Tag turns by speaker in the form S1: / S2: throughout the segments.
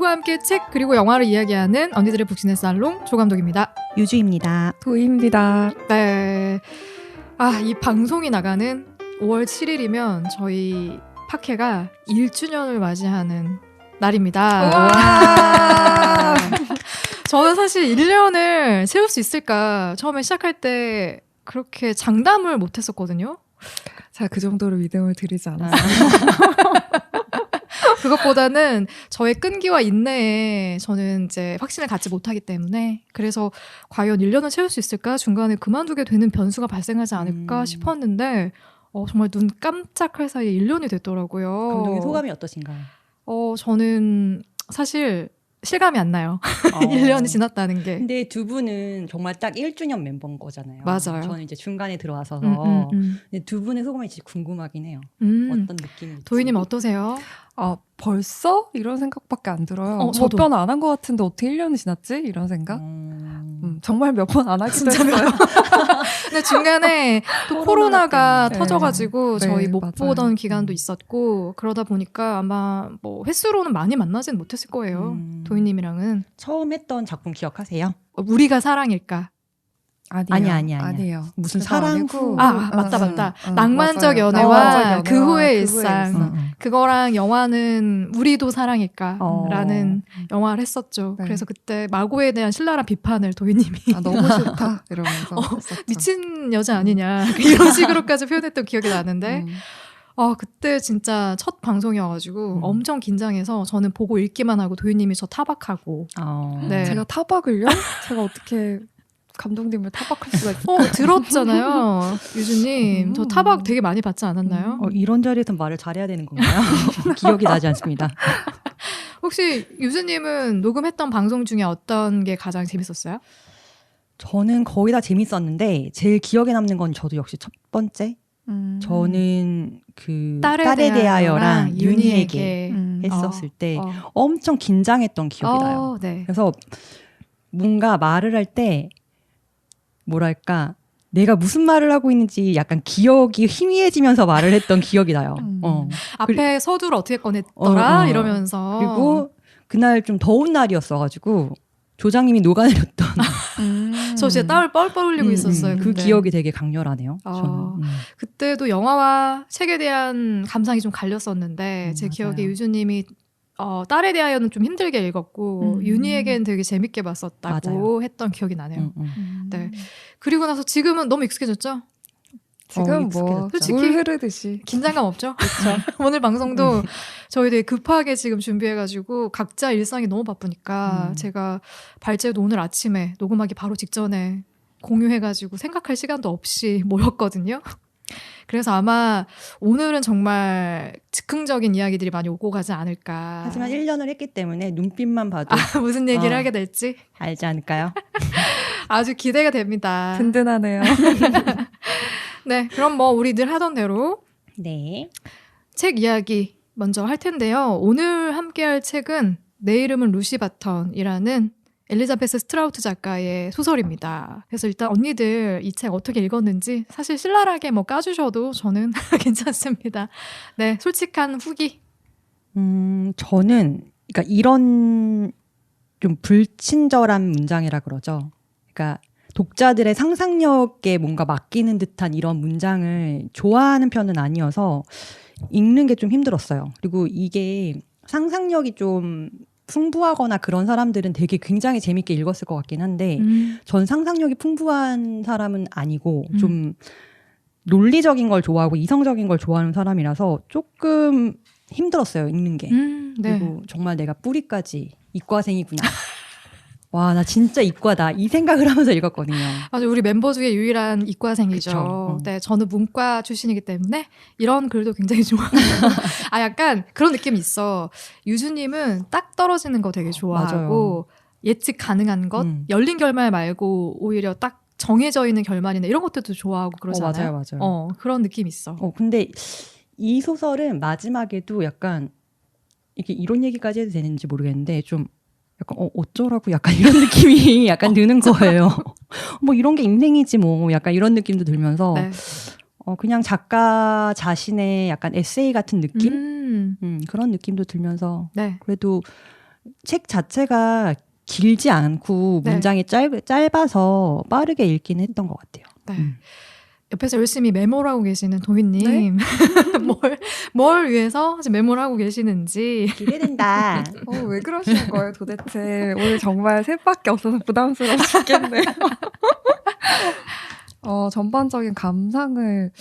S1: 언니들과 함께 책 그리고 영화를 이야기하는 언니들의 북신의 살롱 조감독입니다.
S2: 유주입니다.
S3: 도희입니다.
S1: 네. 이 방송이 나가는 5월 7일이면 저희 팟캐가 1주년을 맞이하는 날입니다. 저는 사실 1년을 채울 수 있을까 처음에 시작할 때 그렇게 장담을 못했었거든요.
S3: 제가 그 정도로 믿음을 드리지 않았어요.
S1: 그것보다는 저의 끈기와 인내에 저는 이제 확신을 갖지 못하기 때문에 그래서 과연 1년을 채울 수 있을까? 중간에 그만두게 되는 변수가 발생하지 않을까 싶었는데 정말 눈 깜짝할 사이에 1년이 됐더라고요.
S2: 감독님 소감이 어떠신가요?
S1: 저는 사실 실감이 안 나요. 1년이 지났다는 게.
S2: 근데 두 분은 정말 딱 1주년 멤버인 거잖아요.
S1: 맞아요.
S2: 저는 이제 중간에 들어와서 근데 두 분의 소감이 진짜 궁금하긴 해요. 어떤 느낌일지.
S1: 도희님 어떠세요?
S3: 벌써? 이런 생각밖에 안 들어요.
S1: 저도.
S3: 몇 번 안 한 것 같은데 어떻게 1년이 지났지? 이런 생각? 정말 몇 번 안 하기도 했어요.
S1: 근데 중간에 또 코로나가
S3: 때문에.
S1: 터져가지고
S3: 네,
S1: 저희 못
S3: 맞아요.
S1: 보던 기간도 있었고 그러다 보니까 아마 뭐 횟수로는 많이 만나진 못했을 거예요. 도희님이랑은.
S2: 처음 했던 작품 기억하세요?
S1: 우리가 사랑일까?
S2: 아니에요. 무슨 사랑 후.
S1: 맞다. 낭만적
S3: 맞아요.
S1: 연애와 그 후의
S3: 그
S1: 일상. 그거랑 영화는 우리도 사랑일까라는 영화를 했었죠.
S3: 네.
S1: 그래서 그때 마고에 대한 신랄한 비판을 도희님이
S3: 너무 싫다 이러면서 했었죠.
S1: 미친 여자 아니냐 이런 식으로까지 표현했던 기억이 나는데 그때 진짜 첫 방송이어가지고 엄청 긴장해서 저는 보고 읽기만 하고 도희님이 저 타박하고 네.
S3: 제가 타박을요? 제가 어떻게 감독님을 타박할 수가 있어요?
S1: 들었잖아요. 유주님. 저 타박 되게 많이 받지 않았나요?
S2: 이런 자리에서 말을 잘해야 되는 건가요? 기억이 나지 않습니다.
S1: 혹시 유주님은 녹음했던 방송 중에 어떤 게 가장 재밌었어요?
S2: 저는 거의 다 재밌었는데 제일 기억에 남는 건 저도 역시 첫 번째. 저는 그 딸에 대하여랑 윤희에게 했었을 때 엄청 긴장했던 기억이 나요.
S1: 네.
S2: 그래서 뭔가 말을 할 때 뭐랄까 내가 무슨 말을 하고 있는지 약간 기억이 희미해지면서 말을 했던 기억이 나요.
S1: 앞에 서두를 어떻게 꺼냈더라 이러면서.
S2: 그리고 그날 좀 더운 날이었어가지고 조장님이 녹아내렸던
S1: 저 진짜 땀을 뻘뻘 흘리고 있었어요.
S2: 그 기억이 되게 강렬하네요.
S1: 그때도 영화와 책에 대한 감상이 좀 갈렸었는데 제 기억에 유주님이 딸에 대하여는 좀 힘들게 읽었고 윤희에겐 되게 재밌게 봤었다고 했던 기억이 나네요. 네. 그리고 나서 지금은 너무 익숙해졌죠?
S3: 지금 솔직히 물 흐르듯이
S1: 긴장감 없죠? 그렇죠. 오늘 방송도 저희 되게 급하게 지금 준비해가지고 각자 일상이 너무 바쁘니까 제가 발제도 오늘 아침에 녹음하기 바로 직전에 공유해가지고 생각할 시간도 없이 모였거든요. 그래서 아마 오늘은 정말 즉흥적인 이야기들이 많이 오고 가지 않을까.
S2: 하지만 1년을 했기 때문에 눈빛만 봐도
S1: 무슨 얘기를 하게 될지
S2: 알지 않을까요?
S1: 아주 기대가 됩니다.
S3: 든든하네요.
S1: 네, 그럼 우리 늘 하던 대로 책 이야기 먼저 할 텐데요. 오늘 함께할 책은 내 이름은 루시 바턴이라는 엘리자베스 스트라우트 작가의 소설입니다. 그래서 일단 언니들 이 책 어떻게 읽었는지 사실 신랄하게 까주셔도 저는 괜찮습니다. 네, 솔직한 후기.
S2: 저는 그러니까 이런 좀 불친절한 문장이라 그러죠. 그러니까 독자들의 상상력에 뭔가 맡기는 듯한 이런 문장을 좋아하는 편은 아니어서 읽는 게 좀 힘들었어요. 그리고 이게 상상력이 좀 풍부하거나 그런 사람들은 되게 굉장히 재밌게 읽었을 것 같긴 한데 전 상상력이 풍부한 사람은 아니고 좀 논리적인 걸 좋아하고 이성적인 걸 좋아하는 사람이라서 조금 힘들었어요, 읽는 게. 그리고 정말 내가 뿌리까지 이과생이구나. 와, 나 진짜 이과다. 이 생각을 하면서 읽었거든요.
S1: 맞아요. 우리 멤버 중에 유일한 이과생이죠.
S2: 그쵸.
S1: 네, 저는 문과 출신이기 때문에 이런 글도 굉장히 좋아해요. 약간 그런 느낌이 있어. 유주님은 딱 떨어지는 거 되게 좋아하고
S2: 맞아요.
S1: 예측 가능한 것, 열린 결말 말고 오히려 딱 정해져 있는 결말이나 이런 것들도 좋아하고 그러잖아요.
S2: 맞아요.
S1: 그런 느낌이 있어.
S2: 근데 이 소설은 마지막에도 약간 이게 이런 얘기까지 해도 되는지 모르겠는데 좀 약간 어쩌라고 약간 이런 느낌이 약간 드는 거예요. 뭐 이런 게 인생이지 뭐 약간 이런 느낌도 들면서 그냥 작가 자신의 약간 에세이 같은 느낌? 그런 느낌도 들면서 그래도 책 자체가 길지 않고
S1: 네.
S2: 문장이 짧아서 빠르게 읽긴 했던 것 같아요.
S1: 네. 옆에서 열심히 메모를 하고 계시는 도희님. 네? 뭘 위해서 지금 메모를 하고 계시는지.
S2: 기대된다.
S3: 왜 그러시는 거예요 도대체. 오늘 정말 셋밖에 없어서 부담스러워 죽겠네요. 전반적인 감상을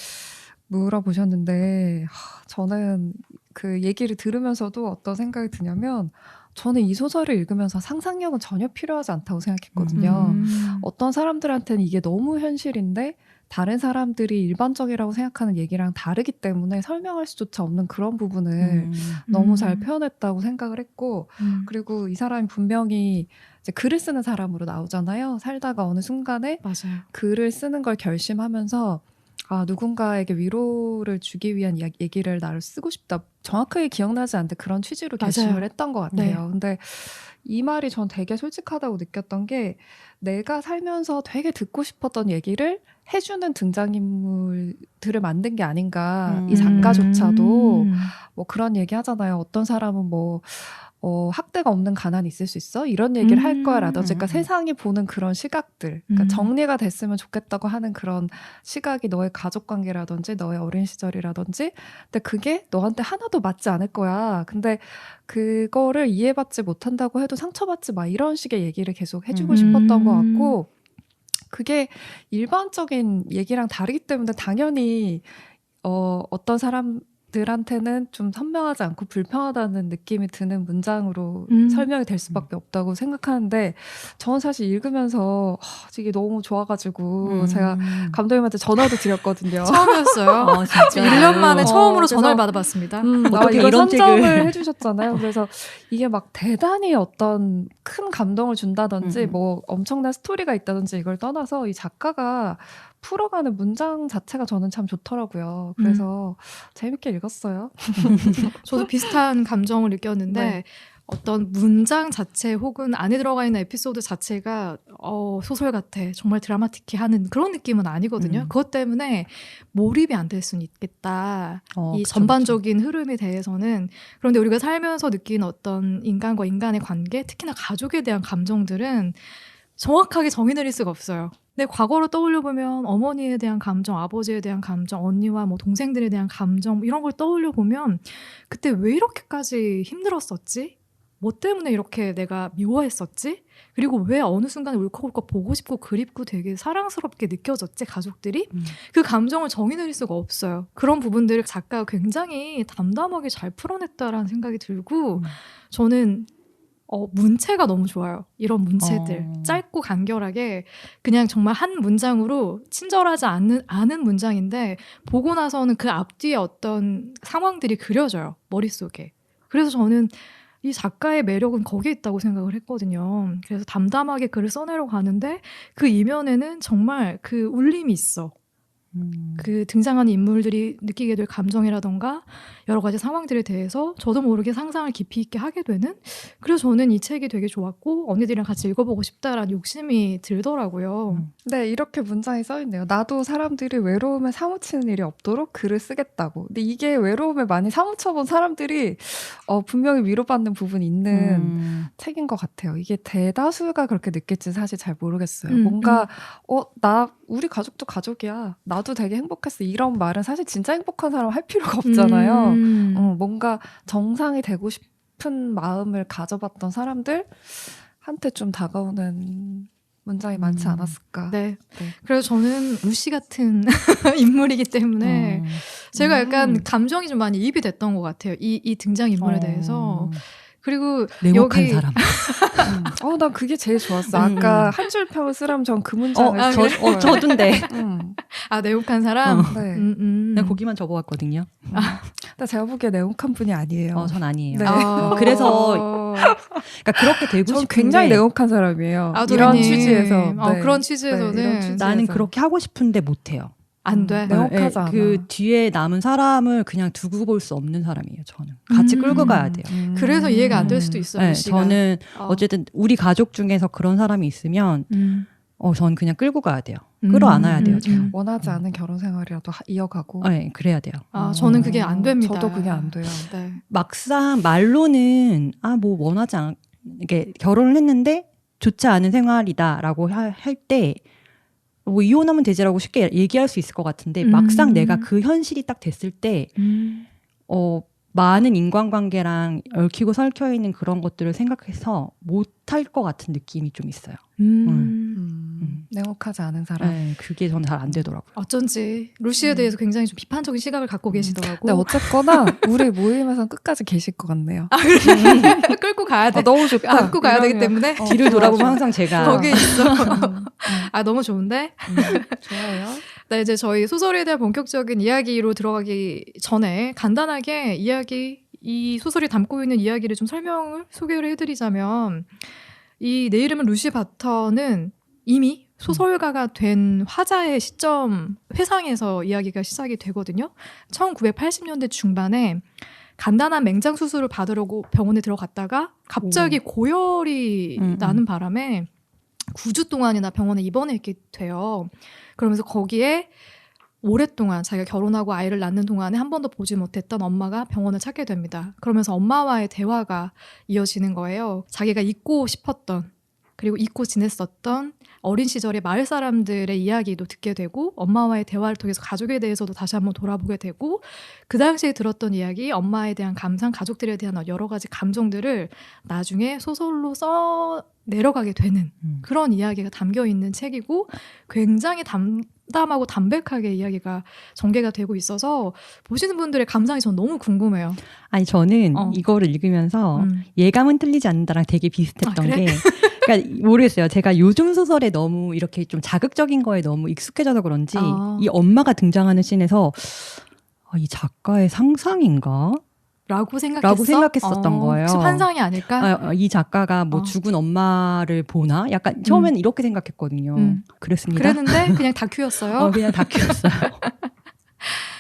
S3: 물어보셨는데 저는 그 얘기를 들으면서도 어떤 생각이 드냐면 저는 이 소설을 읽으면서 상상력은 전혀 필요하지 않다고 생각했거든요. 어떤 사람들한테는 이게 너무 현실인데 다른 사람들이 일반적이라고 생각하는 얘기랑 다르기 때문에 설명할 수조차 없는 그런 부분을 너무 잘 표현했다고 생각을 했고 그리고 이 사람이 분명히 이제 글을 쓰는 사람으로 나오잖아요. 살다가 어느 순간에
S1: 맞아요.
S3: 글을 쓰는 걸 결심하면서 누군가에게 위로를 주기 위한 얘기를 나를 쓰고 싶다. 정확하게 기억나지 않는데 그런 취지로 결심을
S1: 맞아요.
S3: 했던 것 같아요.
S1: 네.
S3: 근데 이 말이 전 되게 솔직하다고 느꼈던 게 내가 살면서 되게 듣고 싶었던 얘기를 해주는 등장인물들을 만든 게 아닌가. 이 작가조차도 뭐 그런 얘기 하잖아요. 어떤 사람은 학대가 없는 가난이 있을 수 있어? 이런 얘기를 할 거야 라든지 그러니까 세상이 보는 그런 시각들 그러니까 정리가 됐으면 좋겠다고 하는 그런 시각이 너의 가족관계라든지 너의 어린 시절이라든지 근데 그게 너한테 하나도 맞지 않을 거야. 근데 그거를 이해받지 못한다고 해도 상처받지 마 이런 식의 얘기를 계속 해주고 싶었던 것 같고 그게 일반적인 얘기랑 다르기 때문에 당연히 어떤 사람들한테는 좀 선명하지 않고 불편하다는 느낌이 드는 문장으로 설명이 될 수밖에 없다고 생각하는데 저는 사실 읽으면서 이게 너무 좋아가지고 제가 감독님한테 전화도 드렸거든요.
S1: 처음이었어요. 진짜 1년 만에 처음으로 전화를 받아봤습니다.
S3: 어떻게 이걸 이런 선점을 해주셨잖아요. 그래서 이게 막 대단히 어떤 큰 감동을 준다든지 뭐 엄청난 스토리가 있다든지 이걸 떠나서 이 작가가 풀어가는 문장 자체가 저는 참 좋더라고요. 그래서 재밌게 읽었어요.
S1: 저도 비슷한 감정을 느꼈는데 네. 어떤 문장 자체 혹은 안에 들어가 있는 에피소드 자체가 소설 같아. 정말 드라마틱해하는 그런 느낌은 아니거든요. 그것 때문에 몰입이 안 될 수는 있겠다. 이 그쵸, 전반적인 흐름에 대해서는. 그런데 우리가 살면서 느끼는 어떤 인간과 인간의 관계, 특히나 가족에 대한 감정들은 정확하게 정의 내릴 수가 없어요. 내 과거로 떠올려보면 어머니에 대한 감정, 아버지에 대한 감정, 언니와 뭐 동생들에 대한 감정 이런 걸 떠올려보면 그때 왜 이렇게까지 힘들었었지? 뭐 때문에 이렇게 내가 미워했었지? 그리고 왜 어느 순간에 울컥울컥 보고 싶고 그립고 되게 사랑스럽게 느껴졌지? 가족들이? 그 감정을 정의 내릴 수가 없어요. 그런 부분들을 작가가 굉장히 담담하게 잘 풀어냈다라는 생각이 들고 저는 문체가 너무 좋아요. 이런 문체들. 짧고 간결하게 그냥 정말 한 문장으로 친절하지 않은 문장인데 보고 나서는 그 앞뒤에 어떤 상황들이 그려져요. 머릿속에. 그래서 저는 이 작가의 매력은 거기에 있다고 생각을 했거든요. 그래서 담담하게 글을 써내려 가는데 그 이면에는 정말 그 울림이 있어. 그 등장하는 인물들이 느끼게 될 감정이라던가 여러 가지 상황들에 대해서 저도 모르게 상상을 깊이 있게 하게 되는 그래서 저는 이 책이 되게 좋았고 언니들이랑 같이 읽어보고 싶다라는 욕심이 들더라고요.
S3: 네, 이렇게 문장이 써있네요. 나도 사람들이 외로움에 사무치는 일이 없도록 글을 쓰겠다고. 근데 이게 외로움에 많이 사무쳐본 사람들이 분명히 위로받는 부분이 있는 책인 것 같아요. 이게 대다수가 그렇게 느낄지는 사실 잘 모르겠어요. 뭔가 우리 가족도 가족이야. 나도 되게 행복했어. 이런 말은 사실 진짜 행복한 사람 할 필요가 없잖아요. 뭔가 정상이 되고 싶은 마음을 가져봤던 사람들한테 좀 다가오는 문장이 많지 않았을까.
S1: 네. 그래서 저는 루시 같은 인물이기 때문에 제가 약간 감정이 좀 많이 이입이 됐던 것 같아요. 이 등장인물에 대해서. 그리고
S2: 냉혹한
S1: 여기
S2: 사람.
S3: 난 그게 제일 좋았어. 아까 한 줄 평을 쓰라면 전 그 문장을
S2: 저도인데.
S1: 냉혹한 사람?
S3: 네.
S2: 난 거기만 접어왔거든요.
S3: 근데 제가 보기에 냉혹한 분이 아니에요.
S2: 전 아니에요.
S3: 네.
S2: 그래서 그러니까 그렇게 되고
S3: 전
S2: 싶은데
S3: 굉장히 냉혹한 사람이에요.
S1: 이런
S3: 취지에서.
S1: 그런 취지에서는
S3: 이런 취지에서.
S2: 나는 그렇게 하고 싶은데 못해요.
S1: 안 돼.
S3: 냉혹하지 않아.
S2: 그 뒤에 남은 사람을 그냥 두고 볼 수 없는 사람이에요. 저는 같이 끌고 가야 돼요.
S1: 그래서 이해가 안 될 수도 있어요.
S2: 네, 저는 어쨌든 우리 가족 중에서 그런 사람이 있으면 전 그냥 끌고 가야 돼요. 끌어안아야 돼요. 저는.
S3: 원하지 않은 결혼 생활이라도 이어가고.
S2: 네, 그래야 돼요.
S1: 저는 그게 안 됩니다.
S3: 저도 그게 안 돼요.
S1: 네.
S2: 막상 말로는 뭐 원하지 이게 결혼을 했는데 좋지 않은 생활이다라고 할 때 뭐 이혼하면 되지라고 쉽게 얘기할 수 있을 것 같은데 막상 내가 그 현실이 딱 됐을 때 많은 인간관계랑 얽히고 설켜 있는 그런 것들을 생각해서 못할 것 같은 느낌이 좀 있어요.
S3: 냉혹하지 않은 사람.
S2: 네, 그게 저는 잘 안 되더라고요.
S1: 어쩐지 루시에 대해서 굉장히 좀 비판적인 시각을 갖고 계시더라고.
S3: 근데 어쨌거나 우리 모임에서는 끝까지 계실 것 같네요.
S1: 아, 그래? 끌고 가야 돼.
S3: 너무 좋다.
S1: 안고 가야 되기 때문에
S2: 뒤를 돌아보면 항상 제가
S1: 거기 있어. 아, 너무 좋은데?
S3: 좋아요.
S1: 네, 이제 저희 소설에 대한 본격적인 이야기로 들어가기 전에 간단하게 이 소설이 담고 있는 이야기를 좀 소개를 해드리자면, 내 이름은 루시 바턴은 이미 소설가가 된 화자의 시점 회상에서 이야기가 시작이 되거든요. 1980년대 중반에 간단한 맹장 수술을 받으려고 병원에 들어갔다가 갑자기 고열이 나는 바람에 9주 동안이나 병원에 입원했게 돼요. 그러면서 거기에 오랫동안 자기가 결혼하고 아이를 낳는 동안에 한 번도 보지 못했던 엄마가 병원을 찾게 됩니다. 그러면서 엄마와의 대화가 이어지는 거예요. 자기가 잊고 싶었던, 그리고 잊고 지냈었던 어린 시절의 마을 사람들의 이야기도 듣게 되고, 엄마와의 대화를 통해서 가족에 대해서도 다시 한번 돌아보게 되고, 그 당시에 들었던 이야기, 엄마에 대한 감상, 가족들에 대한 여러 가지 감정들을 나중에 소설로 써 내려가게 되는 그런 이야기가 담겨 있는 책이고, 굉장히 담담하고 담백하게 이야기가 전개가 되고 있어서 보시는 분들의 감상이 전 너무 궁금해요.
S2: 아니 저는 이거를 읽으면서 예감은 틀리지 않는다랑 되게 비슷했던 게, 그러니까 모르겠어요. 제가 요즘 소설에 너무 이렇게 좀 자극적인 거에 너무 익숙해져서 그런지 이 엄마가 등장하는 씬에서 이 작가의 상상인가? 라고 생각했었던 거예요.
S1: 혹시 환상이 아닐까?
S2: 이 작가가 뭐 죽은 엄마를 보나? 약간 처음에는 이렇게 생각했거든요. 그랬습니다.
S1: 그랬는데 그냥 다큐였어요.
S2: 그냥 다큐였어요.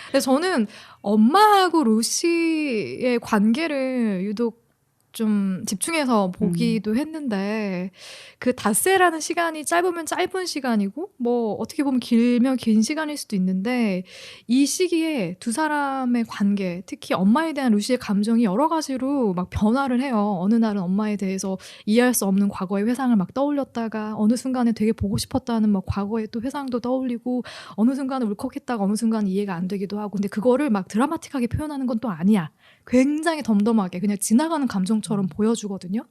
S1: 근데 저는 엄마하고 루시의 관계를 유독 좀 집중해서 보기도 했는데, 그 닷새라는 시간이 짧으면 짧은 시간이고 뭐 어떻게 보면 길면 긴 시간일 수도 있는데, 이 시기에 두 사람의 관계, 특히 엄마에 대한 루시의 감정이 여러 가지로 막 변화를 해요. 어느 날은 엄마에 대해서 이해할 수 없는 과거의 회상을 막 떠올렸다가, 어느 순간에 되게 보고 싶었다는 막 과거의 또 회상도 떠올리고, 어느 순간은 울컥했다가 어느 순간은 이해가 안 되기도 하고. 근데 그거를 막 드라마틱하게 표현하는 건 또 아니야. 굉장히 덤덤하게 그냥 지나가는 감정처럼 보여주거든요.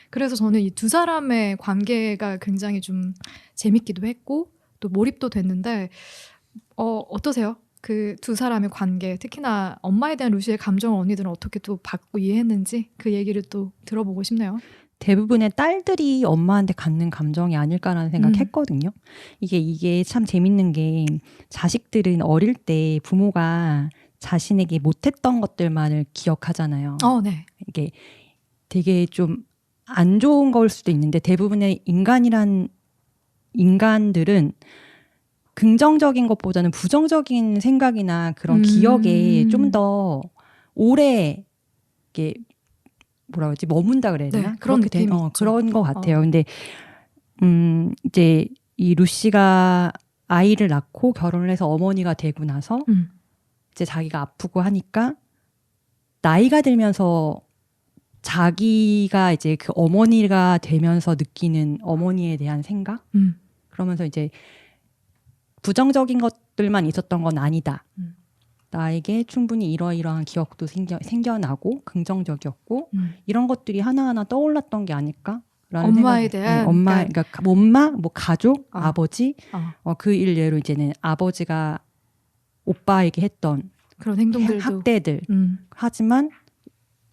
S1: 그래서 저는 이 두 사람의 관계가 굉장히 좀 재밌기도 했고 또 몰입도 됐는데, 어떠세요? 그 두 사람의 관계, 특히나 엄마에 대한 루시의 감정을 언니들은 어떻게 또 받고 이해했는지 그 얘기를 또 들어보고 싶네요.
S2: 대부분의 딸들이 엄마한테 갖는 감정이 아닐까라는 생각했거든요. 이게 참 재밌는 게, 자식들은 어릴 때 부모가 자신에게 못했던 것들만을 기억하잖아요.
S1: 네.
S2: 이게 되게 좀 안 좋은 걸 수도 있는데, 대부분의 인간들은 긍정적인 것보다는 부정적인 생각이나 그런 기억에 좀 더 오래 이게 뭐라 그러지, 머문다 그래야 되나?
S1: 네, 그런 느낌이 있죠.
S2: 그런 것 같아요. 근데 이제 이 루시가 아이를 낳고 결혼을 해서 어머니가 되고 나서 이제 자기가 아프고 하니까 나이가 들면서 자기가 이제 그 어머니가 되면서 느끼는 어머니에 대한 생각? 그러면서 이제 부정적인 것들만 있었던 건 아니다. 나에게 충분히 이러이러한 기억도 생겨나고 긍정적이었고 이런 것들이 하나하나 떠올랐던 게 아닐까?
S1: 엄마에 대한
S2: 그러니까 엄마, 뭐 가족, 아버지, 그 일례로 이제는 아버지가 오빠에게 했던
S1: 그런 행동들도,
S2: 학대들. 하지만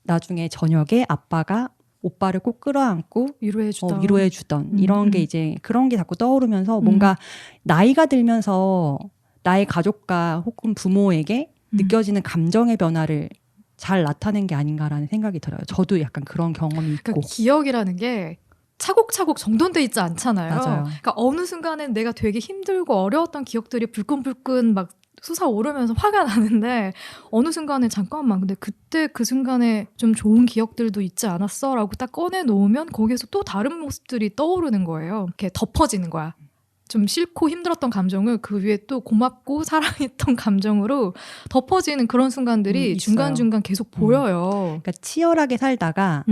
S2: 나중에 저녁에 아빠가 오빠를 꼭 끌어안고 위로해주던 이런 게 이제 그런 게 자꾸 떠오르면서 뭔가 나이가 들면서 나의 가족과 혹은 부모에게 느껴지는 감정의 변화를 잘 나타낸 게 아닌가라는 생각이 들어요. 저도 약간 그런 경험이 있고.
S1: 그러니까 기억이라는 게 차곡차곡 정돈돼 있지 않잖아요.
S2: 맞아요.
S1: 그러니까 어느 순간엔 내가 되게 힘들고 어려웠던 기억들이 불끈불끈 막 솟아오르면서 화가 나는데, 어느 순간에 잠깐만, 근데 그때 그 순간에 좀 좋은 기억들도 있지 않았어? 라고 딱 꺼내놓으면 거기에서 또 다른 모습들이 떠오르는 거예요. 이렇게 덮어지는 거야. 좀 싫고 힘들었던 감정을 그 위에 또 고맙고 사랑했던 감정으로 덮어지는 그런 순간들이 중간중간 계속 보여요.
S2: 그러니까 치열하게 살다가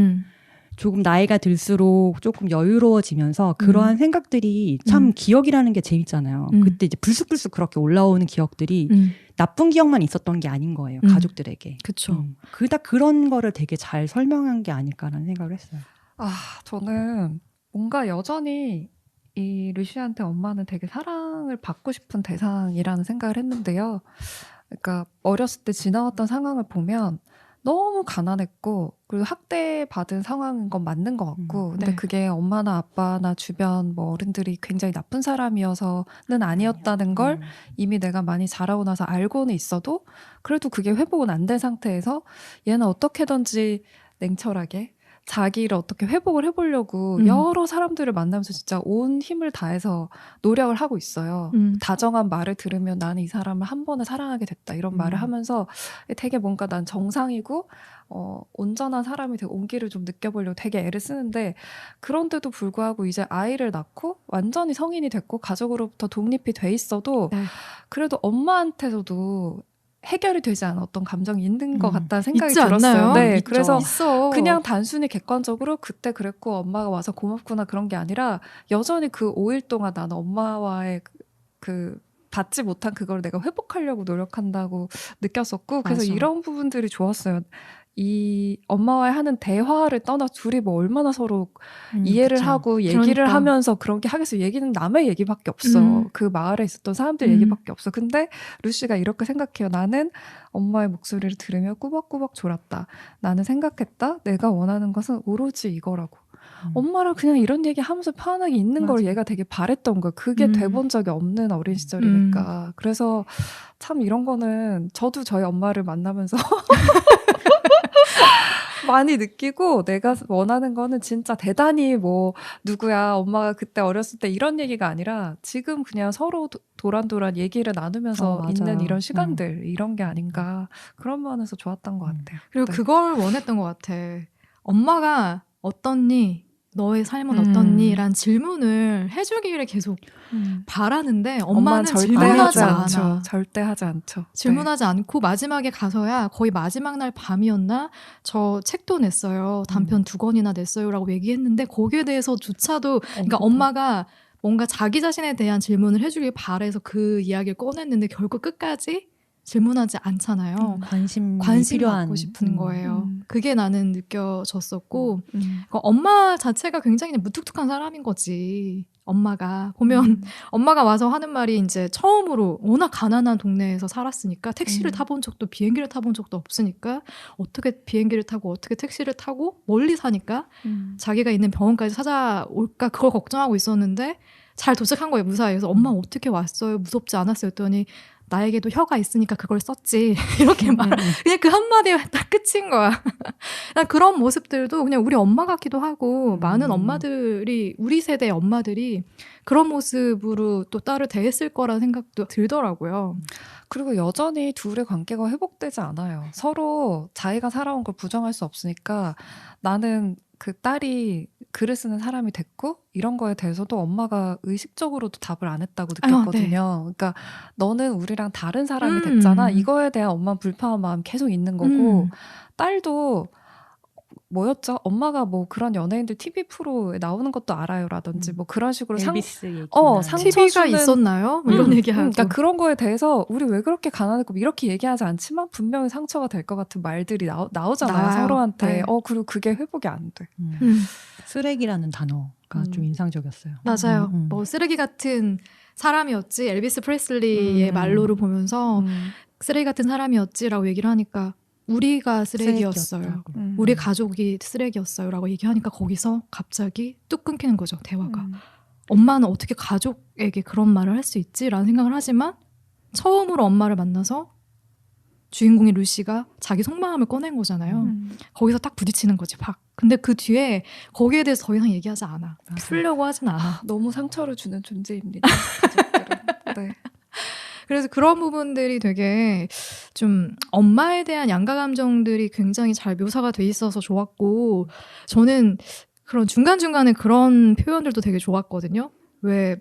S2: 조금 나이가 들수록 조금 여유로워지면서 그러한 생각들이 참 기억이라는 게 재밌잖아요. 그때 이제 불쑥불쑥 그렇게 올라오는 기억들이 나쁜 기억만 있었던 게 아닌 거예요. 가족들에게.
S1: 그쵸.
S2: 그다 그런 거를 되게 잘 설명한 게 아닐까라는 생각을 했어요.
S3: 저는 뭔가 여전히 이 루시한테 엄마는 되게 사랑을 받고 싶은 대상이라는 생각을 했는데요. 그러니까 어렸을 때 지나왔던 상황을 보면 너무 가난했고 그리고 학대받은 상황인 건 맞는 것 같고 근데
S1: 네.
S3: 그게 엄마나 아빠나 주변 뭐 어른들이 굉장히 나쁜 사람이어서는 아니었다는 걸 이미 내가 많이 자라고 나서 알고는 있어도 그래도 그게 회복은 안 된 상태에서 얘는 어떻게든지 냉철하게 자기를 어떻게 회복을 해보려고 여러 사람들을 만나면서 진짜 온 힘을 다해서 노력을 하고 있어요. 다정한 말을 들으면 나는 이 사람을 한 번에 사랑하게 됐다 이런 말을 하면서 되게 뭔가 난 정상이고 온전한 사람이 되고 온기를 좀 느껴보려고 되게 애를 쓰는데 그런데도 불구하고 이제 아이를 낳고 완전히 성인이 됐고 가족으로부터 독립이 돼 있어도
S1: 네.
S3: 그래도 엄마한테서도 해결이 되지 않은 어떤 감정이 있는 것 같다는 생각이
S1: 있지
S3: 들었어요.
S1: 않나요?
S3: 네,
S2: 있죠.
S3: 그래서
S1: 있어.
S3: 그냥 단순히 객관적으로 그때 그랬고 엄마가 와서 고맙구나 그런 게 아니라 여전히 그 5일 동안 나는 엄마와의 그 받지 못한 그걸 내가 회복하려고 노력한다고 느꼈었고 그래서
S2: 맞아.
S3: 이런 부분들이 좋았어요. 이 엄마와의 하는 대화를 떠나 둘이 뭐 얼마나 서로 이해를
S2: 그쵸.
S3: 하고 얘기를
S1: 그러니까.
S3: 하면서 그런 게 하겠어. 얘기는 남의 얘기밖에 없어. 그 마을에 있었던 사람들 얘기밖에 없어. 근데 루시가 이렇게 생각해요. 나는 엄마의 목소리를 들으며 꾸벅꾸벅 졸았다. 나는 생각했다. 내가 원하는 것은 오로지 이거라고. 엄마랑 그냥 이런 얘기 하면서 편하게 있는 걸
S2: 맞아.
S3: 얘가 되게 바랬던 거야. 그게 돼본 적이 없는 어린 시절이니까. 그래서 참 이런 거는 저도 저희 엄마를 만나면서 많이 느끼고 내가 원하는 거는 진짜 대단히 뭐 누구야 엄마가 그때 어렸을 때 이런 얘기가 아니라 지금 그냥 서로 도란도란 얘기를 나누면서
S2: 맞아요.
S3: 있는 이런 시간들 이런 게 아닌가 그런 면에서 좋았던 것 같아요.
S1: 그리고
S3: 네.
S1: 그걸 원했던 것 같아. 엄마가 어떻니? 너의 삶은 어떻니? 라는 질문을 해주기를 계속 바라는데 엄마는
S3: 절대
S1: 질문하지
S3: 하지
S1: 않아.
S3: 않죠. 절대 하지 않죠.
S1: 질문하지 않고 마지막에 가서야 거의 마지막 날 밤이었나? 저 책도 냈어요. 단편 2권이나 냈어요. 라고 얘기했는데 거기에 대해서조차도 그러니까 엄마가 뭔가 자기 자신에 대한 질문을 해주길 바래서 그 이야기를 꺼냈는데 결국 끝까지 질문하지 않잖아요.
S2: 관심
S1: 필요한
S2: 필요한
S1: 받고 싶은 거예요. 그게 나는 느껴졌었고 그러니까 엄마 자체가 굉장히 그냥 무뚝뚝한 사람인 거지. 엄마가 보면 엄마가 와서 하는 말이 이제 처음으로 워낙 가난한 동네에서 살았으니까 택시를 타본 적도 비행기를 타본 적도 없으니까 어떻게 비행기를 타고 어떻게 택시를 타고 멀리 사니까 자기가 있는 병원까지 찾아올까 그걸 걱정하고 있었는데 잘 도착한 거예요. 무사히. 그래서 엄마 어떻게 왔어요? 무섭지 않았어요? 했더니 나에게도 혀가 있으니까 그걸 썼지. 이렇게 막 그냥 그 한마디에 딱 끝인 거야. 난 그런 모습들도 그냥 우리 엄마 같기도 하고 많은 엄마들이 우리 세대의 엄마들이 그런 모습으로 또 딸을 대했을 거라는 생각도 들더라고요.
S3: 그리고 여전히 둘의 관계가 회복되지 않아요. 서로 자기가 살아온 걸 부정할 수 없으니까 나는 그 딸이 글을 쓰는 사람이 됐고 이런 거에 대해서도 엄마가 의식적으로도 답을 안 했다고 느꼈거든요.
S1: 네.
S3: 그러니까 너는 우리랑 다른 사람이 됐잖아. 이거에 대한 엄마 불편한 마음 계속 있는 거고 딸도 뭐였죠? 엄마가 뭐 그런 연예인들 TV 프로에 나오는 것도 알아요라든지 뭐 그런 식으로
S2: 엘비스 얘기.
S1: TV가 있었나요? 뭐 이런 얘기하고.
S3: 그러니까 그런 거에 대해서 우리 왜 그렇게 가난했고 이렇게 얘기하지 않지만 분명히 상처가 될 것 같은 말들이 나오잖아요.
S1: 나와요.
S3: 서로한테.
S1: 네.
S3: 그리고 그게 회복이 안 돼.
S2: 쓰레기라는 단어가 좀 인상적이었어요.
S1: 맞아요. 뭐 쓰레기 같은 사람이었지. 엘비스 프레슬리의 말로를 보면서 쓰레기 같은 사람이었지라고 얘기를 하니까 우리가 쓰레기였어요. 우리 가족이 쓰레기였어요. 라고 얘기하니까 거기서 갑자기 뚝 끊기는 거죠. 대화가. 엄마는 어떻게 가족에게 그런 말을 할 수 있지? 라는 생각을 하지만 처음으로 엄마를 만나서 주인공인 루시가 자기 속마음을 꺼낸 거잖아요. 거기서 딱 부딪히는 거지. 팍. 근데 그 뒤에 거기에 대해서 더 이상 얘기하지 않아. 풀려고 하진 않아.
S3: 너무 상처를 주는 존재입니다. 가족들은. 네.
S1: 그래서 그런 부분들이 되게 좀 엄마에 대한 양가 감정들이 굉장히 잘 묘사가 돼 있어서 좋았고 저는 그런 중간중간에 그런 표현들도 되게 좋았거든요. 왜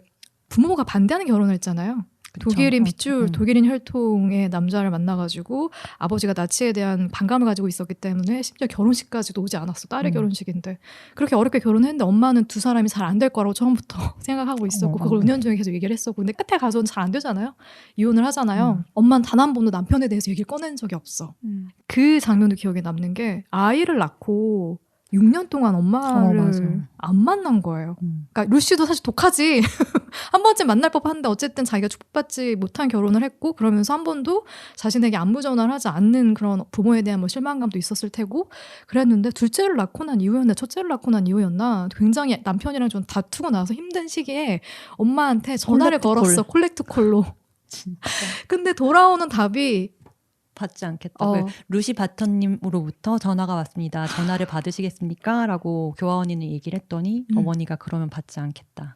S1: 부모가 반대하는 결혼을 했잖아요. 독일인 핏줄,
S2: 그렇죠.
S1: 독일인 혈통의 남자를 만나가지고 아버지가 나치에 대한 반감을 가지고 있었기 때문에 심지어 결혼식까지도 오지 않았어. 딸의 결혼식인데. 그렇게 어렵게 결혼했는데 엄마는 두 사람이 잘 안 될 거라고 처음부터 생각하고 있었고 그걸 은연중에 계속 얘기를 했었고 근데 끝에 가서는 잘 안 되잖아요. 이혼을 하잖아요. 엄마는 단 한 번도 남편에 대해서 얘기를 꺼낸 적이 없어. 그 장면도 기억에 남는 게 아이를 낳고 6년 동안 엄마를 안 만난 거예요. 그러니까 루시도 사실 독하지. 한 번쯤 만날 법한데 어쨌든 자기가 축복받지 못한 결혼을 했고 그러면서 한 번도 자신에게 안부 전화를 하지 않는 그런 부모에 대한 뭐 실망감도 있었을 테고 그랬는데 둘째를 낳고 난 이후였나 첫째를 낳고 난 이후였나 굉장히 남편이랑 좀 다투고 나서 힘든 시기에 엄마한테 전화를 걸었어. 콜렉트콜로.
S2: 진짜.
S1: 근데 돌아오는 답이
S2: 받지 않겠다. 루시 바턴님으로부터 전화가 왔습니다. 전화를 받으시겠습니까? 라고 교화원이는 얘기를 했더니 어머니가 그러면 받지 않겠다.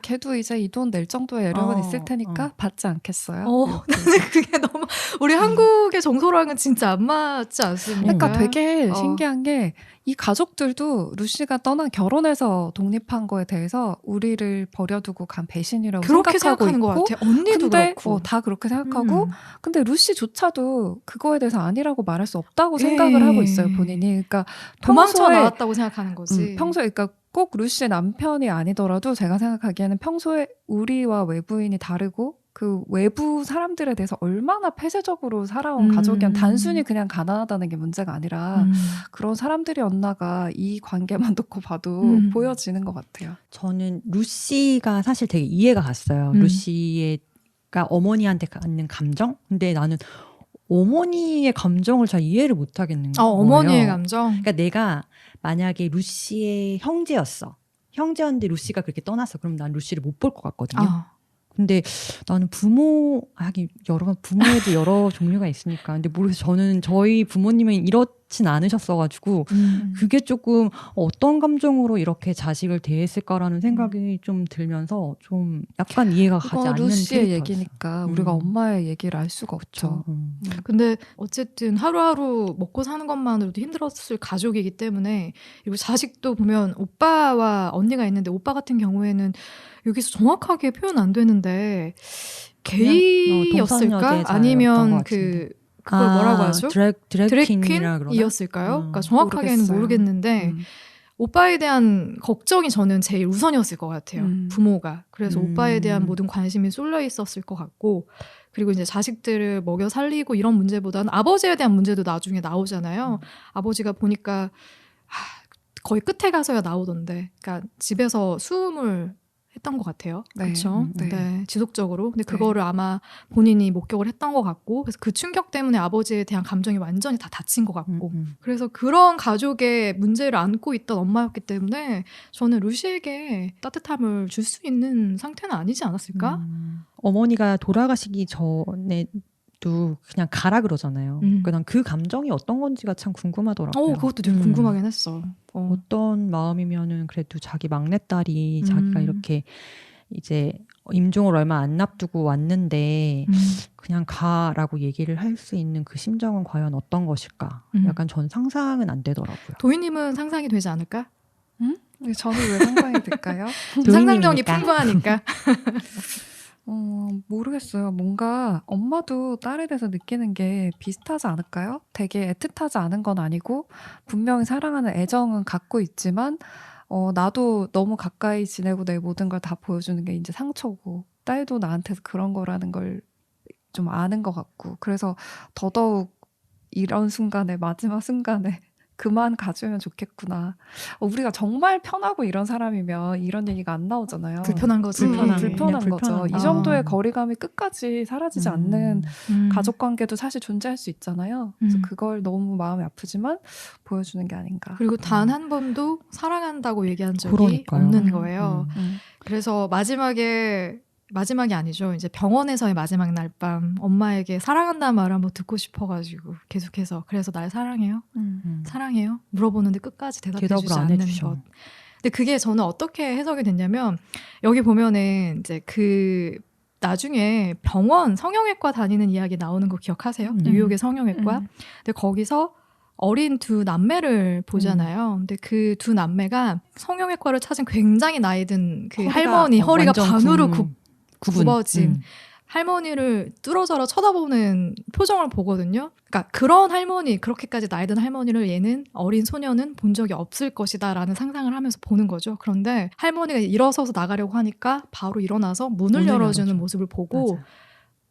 S3: 걔도 이제 이 돈 낼 정도의 여력은 있을 테니까 받지 않겠어요.
S1: 근데 그게 너무 우리 한국의 정서랑은 진짜 안 맞지 않습니까?
S3: 그러니까 되게 신기한 게 이 가족들도 루시가 떠난 결혼해서 독립한 거에 대해서 우리를 버려두고 간 배신이라고
S1: 그렇게
S3: 생각하고
S1: 생각하는
S3: 있고
S1: 것 같아. 언니도
S3: 근데
S1: 그렇고
S3: 다 그렇게 생각하고 근데 루시조차도 그거에 대해서 아니라고 말할 수 없다고 생각을 하고 있어요. 본인이. 그러니까
S1: 도망쳐 나왔다고 생각하는 거지.
S3: 평소에 그러니까 꼭 루시의 남편이 아니더라도 제가 생각하기에는 평소에 우리와 외부인이 다르고 그 외부 사람들에 대해서 얼마나 폐쇄적으로 살아온 가족이면 단순히 그냥 가난하다는 게 문제가 아니라 그런 사람들이었나가 이 관계만 놓고 봐도 보여지는 것 같아요.
S2: 저는 루시가 사실 되게 이해가 갔어요. 루시가 어머니한테 갖는 감정? 근데 나는 어머니의 감정을 잘 이해를 못 하겠는 거예요.
S1: 어머니의 감정?
S2: 그러니까 내가 만약에 루시의 형제였어. 형제였는데 루시가 그렇게 떠났어. 그럼 난 루시를 못 볼 것 같거든요. 근데 나는 부모에도 여러 종류가 있으니까. 근데 모르겠어요. 저는 저희 부모님은 이렇진 않으셨어가지고 그게 조금 어떤 감정으로 이렇게 자식을 대했을까라는 생각이 좀 들면서 좀 약간 이해가 가지 않는
S3: 루시의 얘기니까 우리가 엄마의 얘기를 알 수가 없죠.
S1: 근데 어쨌든 하루하루 먹고 사는 것만으로도 힘들었을 가족이기 때문에 그리고 자식도 보면 오빠와 언니가 있는데 오빠 같은 경우에는 여기서 정확하게 표현 안 되는데 게이였을까? 아니면 그걸 뭐라고 하죠? 드래퀸이었을까요? 그러니까 정확하게는 모르겠는데 오빠에 대한 걱정이 저는 제일 우선이었을 것 같아요. 부모가. 그래서 오빠에 대한 모든 관심이 쏠려 있었을 것 같고 그리고 이제 자식들을 먹여 살리고 이런 문제보다는 아버지에 대한 문제도 나중에 나오잖아요. 아버지가 보니까 거의 끝에 가서야 나오던데 그러니까 집에서 수음을 했던 것 같아요. 그렇죠. 네, 지속적으로. 근데 그거를 아마 본인이 목격을 했던 것 같고 그래서 그 충격 때문에 아버지에 대한 감정이 완전히 다 닫힌 것 같고 그래서 그런 가족의 문제를 안고 있던 엄마였기 때문에 저는 루시에게 따뜻함을 줄 수 있는 상태는 아니지 않았을까?
S2: 어머니가 돌아가시기 전에 도 그냥 가라 그러잖아요. 그러니까 난 그 감정이 어떤 건지가 참 궁금하더라고요.
S1: 그것도 되게 궁금하긴 했어.
S2: 어떤 마음이면은 그래도 자기 막내딸이 자기가 이렇게 이제 임종을 얼마 안 앞두고 왔는데 그냥 가라고 얘기를 할 수 있는 그 심정은 과연 어떤 것일까? 약간 전 상상은 안 되더라고요.
S1: 도희님은 상상이 되지 않을까?
S3: 저는 왜 상상이 될까요?
S1: 상상력이 풍부하니까.
S3: 모르겠어요. 뭔가 엄마도 딸에 대해서 느끼는 게 비슷하지 않을까요? 되게 애틋하지 않은 건 아니고 분명히 사랑하는 애정은 갖고 있지만 나도 너무 가까이 지내고 내 모든 걸 다 보여주는 게 이제 상처고 딸도 나한테 그런 거라는 걸 좀 아는 것 같고 그래서 더더욱 이런 순간에 마지막 순간에 그만 가주면 좋겠구나. 우리가 정말 편하고 이런 사람이면 이런 얘기가 안 나오잖아요.
S1: 불편한 거지.
S3: 불편한 거죠. 이 정도의 거리감이 끝까지 사라지지 않는 가족관계도 사실 존재할 수 있잖아요. 그래서 그걸 너무 마음이 아프지만 보여주는 게 아닌가.
S1: 그리고 단 한 번도 사랑한다고 얘기한 적이 없는 거예요. 그래서 마지막이 아니죠. 이제 병원에서의 마지막 날 밤 엄마에게 사랑한다는 말을 한번 듣고 싶어가지고 계속해서 그래서 날 사랑해요? 사랑해요? 물어보는데 끝까지 대답해주지 않는 것. 근데 그게 저는 어떻게 해석이 됐냐면 여기 보면은 이제 그 나중에 병원 성형외과 다니는 이야기 나오는 거 기억하세요? 뉴욕의 성형외과. 근데 거기서 어린 두 남매를 보잖아요. 근데 그 두 남매가 성형외과를 찾은 굉장히 나이 든 그 할머니 허리가 반으로 굽어진 할머니를 뚫어져라 쳐다보는 표정을 보거든요. 그러니까 그런 할머니, 그렇게까지 나이 든 할머니를 얘는 어린 소녀는 본 적이 없을 것이다 라는 상상을 하면서 보는 거죠. 그런데 할머니가 일어서서 나가려고 하니까 바로 일어나서 문을 열어주는 모습을 보고
S2: 맞아.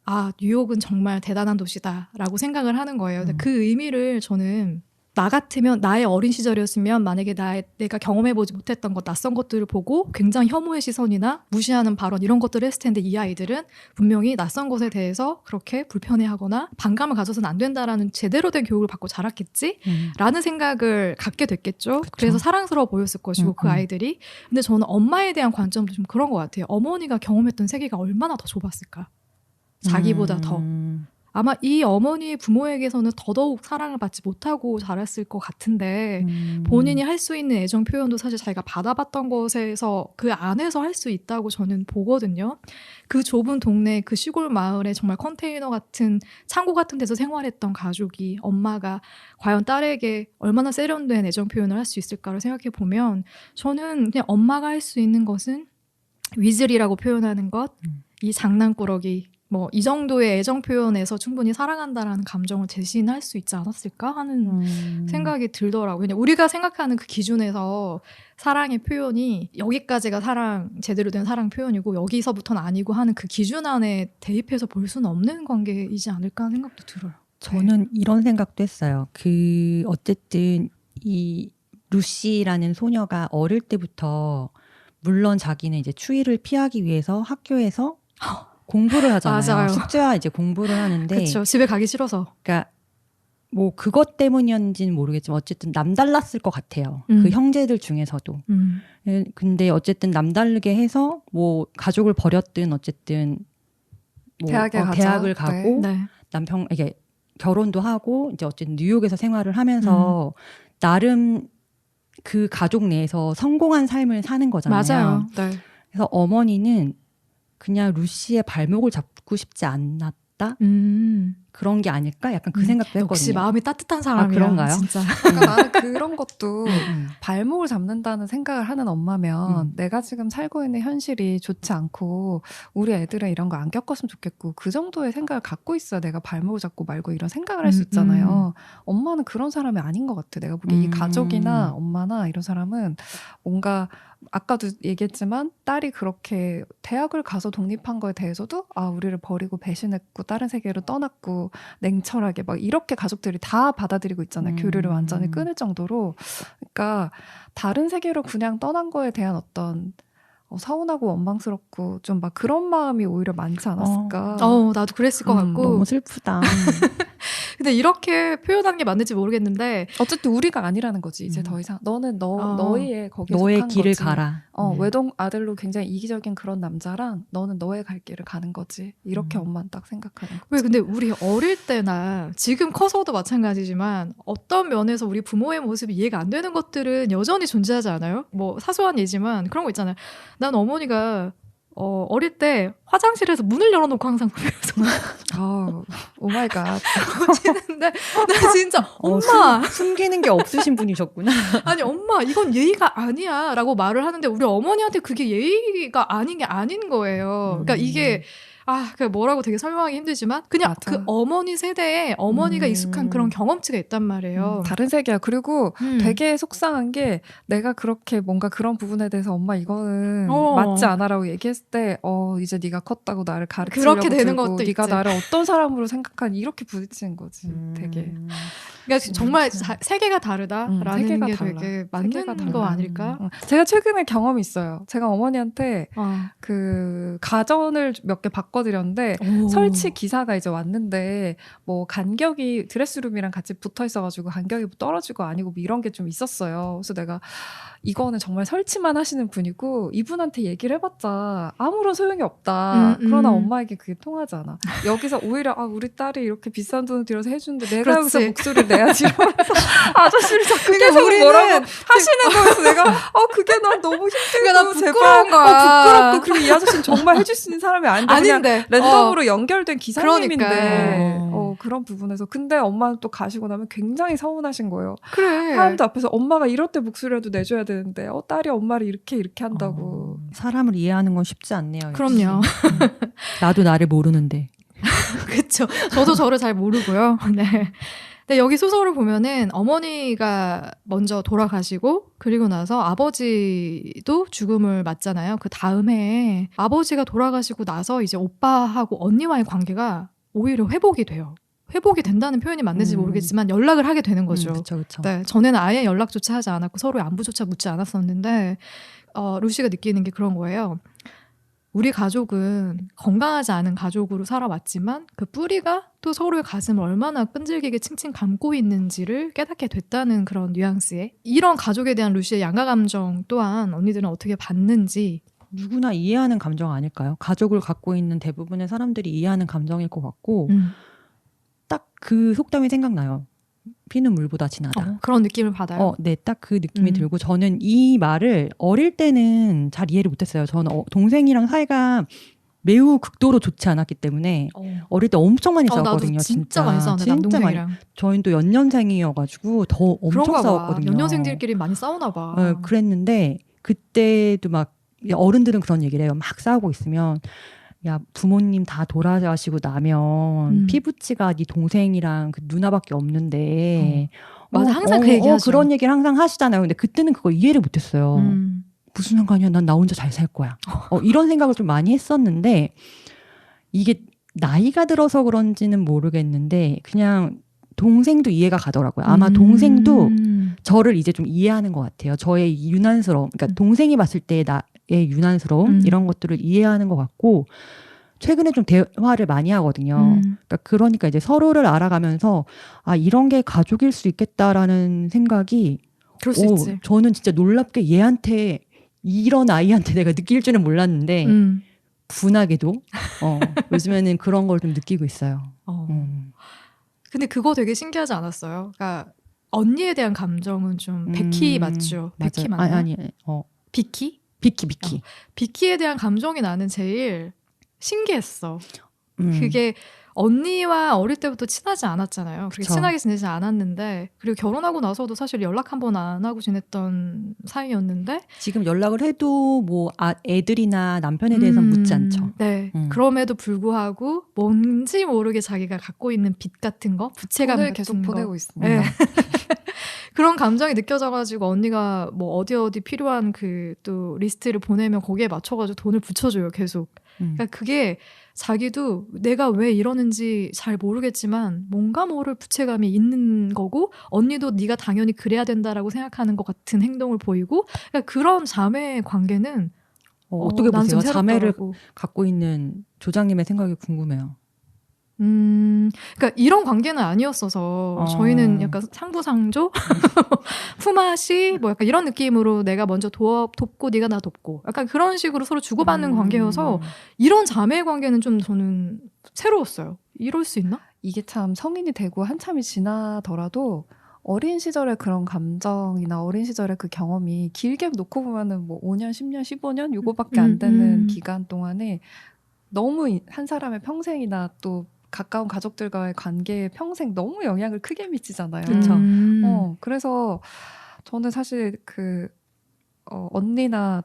S1: 아, 뉴욕은 정말 대단한 도시다 라고 생각을 하는 거예요. 근데 그 의미를 저는 나 같으면 나의 어린 시절이었으면 만약에 내가 경험해보지 못했던 것, 낯선 것들을 보고 굉장히 혐오의 시선이나 무시하는 발언 이런 것들을 했을 텐데 이 아이들은 분명히 낯선 것에 대해서 그렇게 불편해하거나 반감을 가져서는 안 된다라는 제대로 된 교육을 받고 자랐겠지? 라는 생각을 갖게 됐겠죠.
S2: 그쵸.
S1: 그래서 사랑스러워 보였을 것이고 그 아이들이. 근데 저는 엄마에 대한 관점도 좀 그런 것 같아요. 어머니가 경험했던 세계가 얼마나 더 좁았을까? 자기보다 더. 아마 이 어머니의 부모에게서는 더더욱 사랑을 받지 못하고 자랐을 것 같은데 본인이 할 수 있는 애정 표현도 사실 자기가 받아봤던 것에서 그 안에서 할 수 있다고 저는 보거든요. 그 좁은 동네, 그 시골 마을에 정말 컨테이너 같은 창고 같은 데서 생활했던 가족이 엄마가 과연 딸에게 얼마나 세련된 애정 표현을 할 수 있을까를 생각해 보면 저는 그냥 엄마가 할 수 있는 것은 위즐이라고 표현하는 것, 이 장난꾸러기 뭐 이 정도의 애정 표현에서 충분히 사랑한다라는 감정을 대신할 수 있지 않았을까 하는 생각이 들더라고요. 그냥 우리가 생각하는 그 기준에서 사랑의 표현이 여기까지가 제대로 된 사랑 표현이고 여기서부터는 아니고 하는 그 기준 안에 대입해서 볼 수는 없는 관계이지 않을까 하는 생각도 들어요.
S2: 저는 이런 생각도 했어요. 어쨌든 이 루시라는 소녀가 어릴 때부터 물론 자기는 이제 추위를 피하기 위해서 학교에서 공부를 하잖아요.
S1: 맞아요.
S2: 숙제와 이제 공부를 하는데.
S1: 그렇죠. 집에 가기 싫어서.
S2: 그러니까 뭐 그것 때문이었는지는 모르겠지만 어쨌든 남달랐을 것 같아요. 그 형제들 중에서도. 근데 어쨌든 남다르게 해서 뭐 가족을 버렸든 어쨌든 뭐 대학을 가고
S1: 네.
S2: 이게 결혼도 하고 이제 어쨌든 뉴욕에서 생활을 하면서 나름 그 가족 내에서 성공한 삶을 사는 거잖아요.
S1: 맞아요. 네.
S2: 그래서 어머니는 그냥 루시의 발목을 잡고 싶지 않았다? 그런 게 아닐까? 약간 그 생각도 했거든요.
S1: 역시 마음이 따뜻한 사람이야.
S2: 그런가요?
S1: 진짜.
S3: 그러니까 나는 그런 것도 발목을 잡는다는 생각을 하는 엄마면 내가 지금 살고 있는 현실이 좋지 않고 우리 애들은 이런 거 안 겪었으면 좋겠고 그 정도의 생각을 갖고 있어야 내가 발목을 잡고 말고 이런 생각을 할 수 있잖아요. 엄마는 그런 사람이 아닌 것 같아. 내가 보기에 이 가족이나 엄마나 이런 사람은 뭔가 아까도 얘기했지만 딸이 그렇게 대학을 가서 독립한 거에 대해서도 우리를 버리고 배신했고 다른 세계로 떠났고 냉철하게 막 이렇게 가족들이 다 받아들이고 있잖아요. 교류를 완전히 끊을 정도로. 그러니까 다른 세계로 그냥 떠난 거에 대한 어떤 서운하고 원망스럽고 좀 막 그런 마음이 오히려 많지 않았을까.
S1: 나도 그랬을 것 같고.
S2: 너무 슬프다.
S1: 근데 이렇게 표현한 게 맞는지 모르겠는데
S3: 어쨌든 우리가 아니라는 거지. 이제 더 이상 너는 너의 거기에
S2: 너의
S3: 속한
S2: 길을
S3: 거지.
S2: 가라.
S3: 외동 아들로 굉장히 이기적인 그런 남자랑 너는 너의 갈 길을 가는 거지. 이렇게 엄마는 딱 생각하는 거지.
S1: 왜 근데 우리 어릴 때나 지금 커서도 마찬가지지만 어떤 면에서 우리 부모의 모습이 이해가 안 되는 것들은 여전히 존재하지 않아요? 뭐 사소한 예지만 그런 거 있잖아요. 난 어머니가 어릴 때 화장실에서 문을 열어놓고 항상 그래서
S3: 오마이갓
S1: 보시는데 나 진짜 엄마
S2: 숨기는 게 없으신 분이셨구나.
S1: 아니 엄마 이건 예의가 아니야 라고 말을 하는데 우리 어머니한테 그게 예의가 아닌 게 아닌 거예요. 그러니까 이게 그 뭐라고 되게 설명하기 힘들지만 그냥
S3: 맞아.
S1: 그 어머니 세대에 어머니가 익숙한 그런 경험치가 있단 말이에요.
S3: 다른 세계야. 그리고 되게 속상한 게 내가 그렇게 뭔가 그런 부분에 대해서 엄마 이거는 맞지 않아라고 얘기했을 때 이제 네가 컸다고 나를 가르치려고
S1: 그렇게 되는
S3: 들고
S1: 것도
S3: 네가
S1: 있지.
S3: 나를 어떤 사람으로 생각하니 이렇게 부딪히는 거지. 되게.
S1: 그러니까 정말 세계가 다르다라는
S3: 세계가
S1: 게
S3: 달라.
S1: 되게 맞는 거 아닐까?
S3: 제가 최근에 경험이 있어요. 제가 어머니한테 그 가전을 몇 개 바꿔드렸는데 설치 기사가 이제 왔는데 뭐 간격이 드레스룸이랑 같이 붙어 있어가지고 간격이 떨어지고 아니고 뭐 이런 게 좀 있었어요. 그래서 내가 이거는 정말 설치만 하시는 분이고 이분한테 얘기를 해봤자 아무런 소용이 없다. 그러나 엄마에게 그게 통하지 않아. 여기서 오히려 우리 딸이 이렇게 비싼 돈을 들여서 해주는데 내가
S1: 그렇지.
S3: 여기서 목소리를 내야지 이러면서 아저씨를 자꾸 계속 뭐라고 하시는 거여서 내가 그게 난 너무 힘들고
S1: 그러니까 나 부끄러운
S3: 제발
S1: 거야.
S3: 부끄럽고 그리고 이 아저씨는 정말 해줄 수 있는 사람이 아닌데 그냥
S1: 네.
S3: 랜덤으로 연결된 기사님인데
S1: 그러니까.
S3: 그런 부분에서 근데 엄마는 또 가시고 나면 굉장히 서운하신 거예요.
S1: 그래.
S3: 사람들 앞에서 엄마가 이럴 때 목소리라도 내줘야 되는데 딸이 엄마를 이렇게 한다고.
S2: 사람을 이해하는 건 쉽지 않네요.
S1: 그럼요.
S2: 나도 나를 모르는데.
S1: 그렇죠. 저도 저를 잘 모르고요. 네. 근데 여기 소설을 보면은 어머니가 먼저 돌아가시고 그리고 나서 아버지도 죽음을 맞잖아요. 그 다음 해에 아버지가 돌아가시고 나서 이제 오빠하고 언니와의 관계가 오히려 회복이 돼요. 회복이 된다는 표현이 맞는지 모르겠지만 연락을 하게 되는 거죠.
S2: 그쵸.
S1: 네, 전에는 아예 연락조차 하지 않았고 서로의 안부조차 묻지 않았었는데 루시가 느끼는 게 그런 거예요. 우리 가족은 건강하지 않은 가족으로 살아왔지만 그 뿌리가 또 서로의 가슴을 얼마나 끈질기게 칭칭 감고 있는지를 깨닫게 됐다는 그런 뉘앙스에 이런 가족에 대한 루시의 양가 감정 또한 언니들은 어떻게 봤는지
S2: 누구나 이해하는 감정 아닐까요? 가족을 갖고 있는 대부분의 사람들이 이해하는 감정일 것 같고 딱 그 속담이 생각나요. 피는 물보다 진하다.
S1: 그런 느낌을 받아요.
S2: 네, 딱 그 느낌이 들고 저는 이 말을 어릴 때는 잘 이해를 못했어요. 저는 동생이랑 사이가 매우 극도로 좋지 않았기 때문에 어릴 때 엄청 많이 싸웠거든요.
S1: 나도 진짜 많이 싸웠는데 남동생이랑.
S2: 저희는 또 연년생이어가지고 더 엄청 싸웠거든요.
S1: 연년생들끼리 많이 싸우나 봐.
S2: 그랬는데 그때도 막 어른들은 그런 얘기를 해요. 막 싸우고 있으면 야 부모님 다 돌아가시고 나면 피부치가 네 동생이랑 그 누나밖에 없는데
S1: 맞아 항상 그 얘기하죠.
S2: 그런 얘기를 항상 하시잖아요. 근데 그때는 그걸 이해를 못했어요. 무슨 상관이야? 난 나 혼자 잘 살 거야. 이런 생각을 좀 많이 했었는데 이게 나이가 들어서 그런지는 모르겠는데 그냥 동생도 이해가 가더라고요. 아마 동생도 저를 이제 좀 이해하는 것 같아요. 저의 유난스러움, 그러니까 동생이 봤을 때 나의 유난스러움 이런 것들을 이해하는 것 같고 최근에 좀 대화를 많이 하거든요. 그러니까 이제 서로를 알아가면서 아 이런 게 가족일 수 있겠다라는 생각이
S1: 그럴 수 있지.
S2: 저는 진짜 놀랍게 얘한테 이런 아이한테 내가 느낄 줄은 몰랐는데 분하게도 요즘에는 그런 걸 좀 느끼고 있어요.
S1: 근데 그거 되게 신기하지 않았어요? 그러니까 언니에 대한 감정은 좀 베키 맞죠? 베키 맞나?
S2: 아니.
S1: 비키?
S2: 비키.
S1: 비키에 대한 감정이 나는 제일 신기했어. 그게 언니와 어릴 때부터 친하지 않았잖아요. 그렇게 친하게 지내지 않았는데 그리고 결혼하고 나서도 사실 연락 한 번 안 하고 지냈던 사이였는데
S2: 지금 연락을 해도 뭐 애들이나 남편에 대해서는 묻지 않죠.
S1: 네. 그럼에도 불구하고 뭔지 모르게 자기가 갖고 있는 빚 같은 거, 부채감 같은
S3: 계속
S1: 거
S3: 보내고 있습니다.
S1: 네. 그런 감정이 느껴져가지고 언니가 뭐 어디 필요한 그 또 리스트를 보내면 거기에 맞춰가지고 돈을 붙여줘요 계속. 그러니까 그게 자기도 내가 왜 이러는지 잘 모르겠지만 뭔가 모를 부채감이 있는 거고 언니도 네가 당연히 그래야 된다라고 생각하는 것 같은 행동을 보이고 그러니까 그런 자매의 관계는
S2: 어떻게 보세요? 자매를 갖고 있는 조장님의 생각이 궁금해요.
S1: 그러니까 이런 관계는 아니었어서 저희는 약간 상부상조, 품앗이 뭐 약간 이런 느낌으로 내가 먼저 돕고 네가 나 돕고 약간 그런 식으로 서로 주고받는 관계여서 이런 자매 관계는 좀 저는 새로웠어요. 이럴 수 있나?
S3: 이게 참 성인이 되고 한참이 지나더라도 어린 시절의 그런 감정이나 어린 시절의 그 경험이 길게 놓고 보면은 뭐 5년, 10년, 15년 요거밖에 안 되는 기간 동안에 너무 한 사람의 평생이나 또 가까운 가족들과의 관계에 평생 너무 영향을 크게 미치잖아요.
S2: 그렇죠.
S3: 그래서 저는 사실 언니나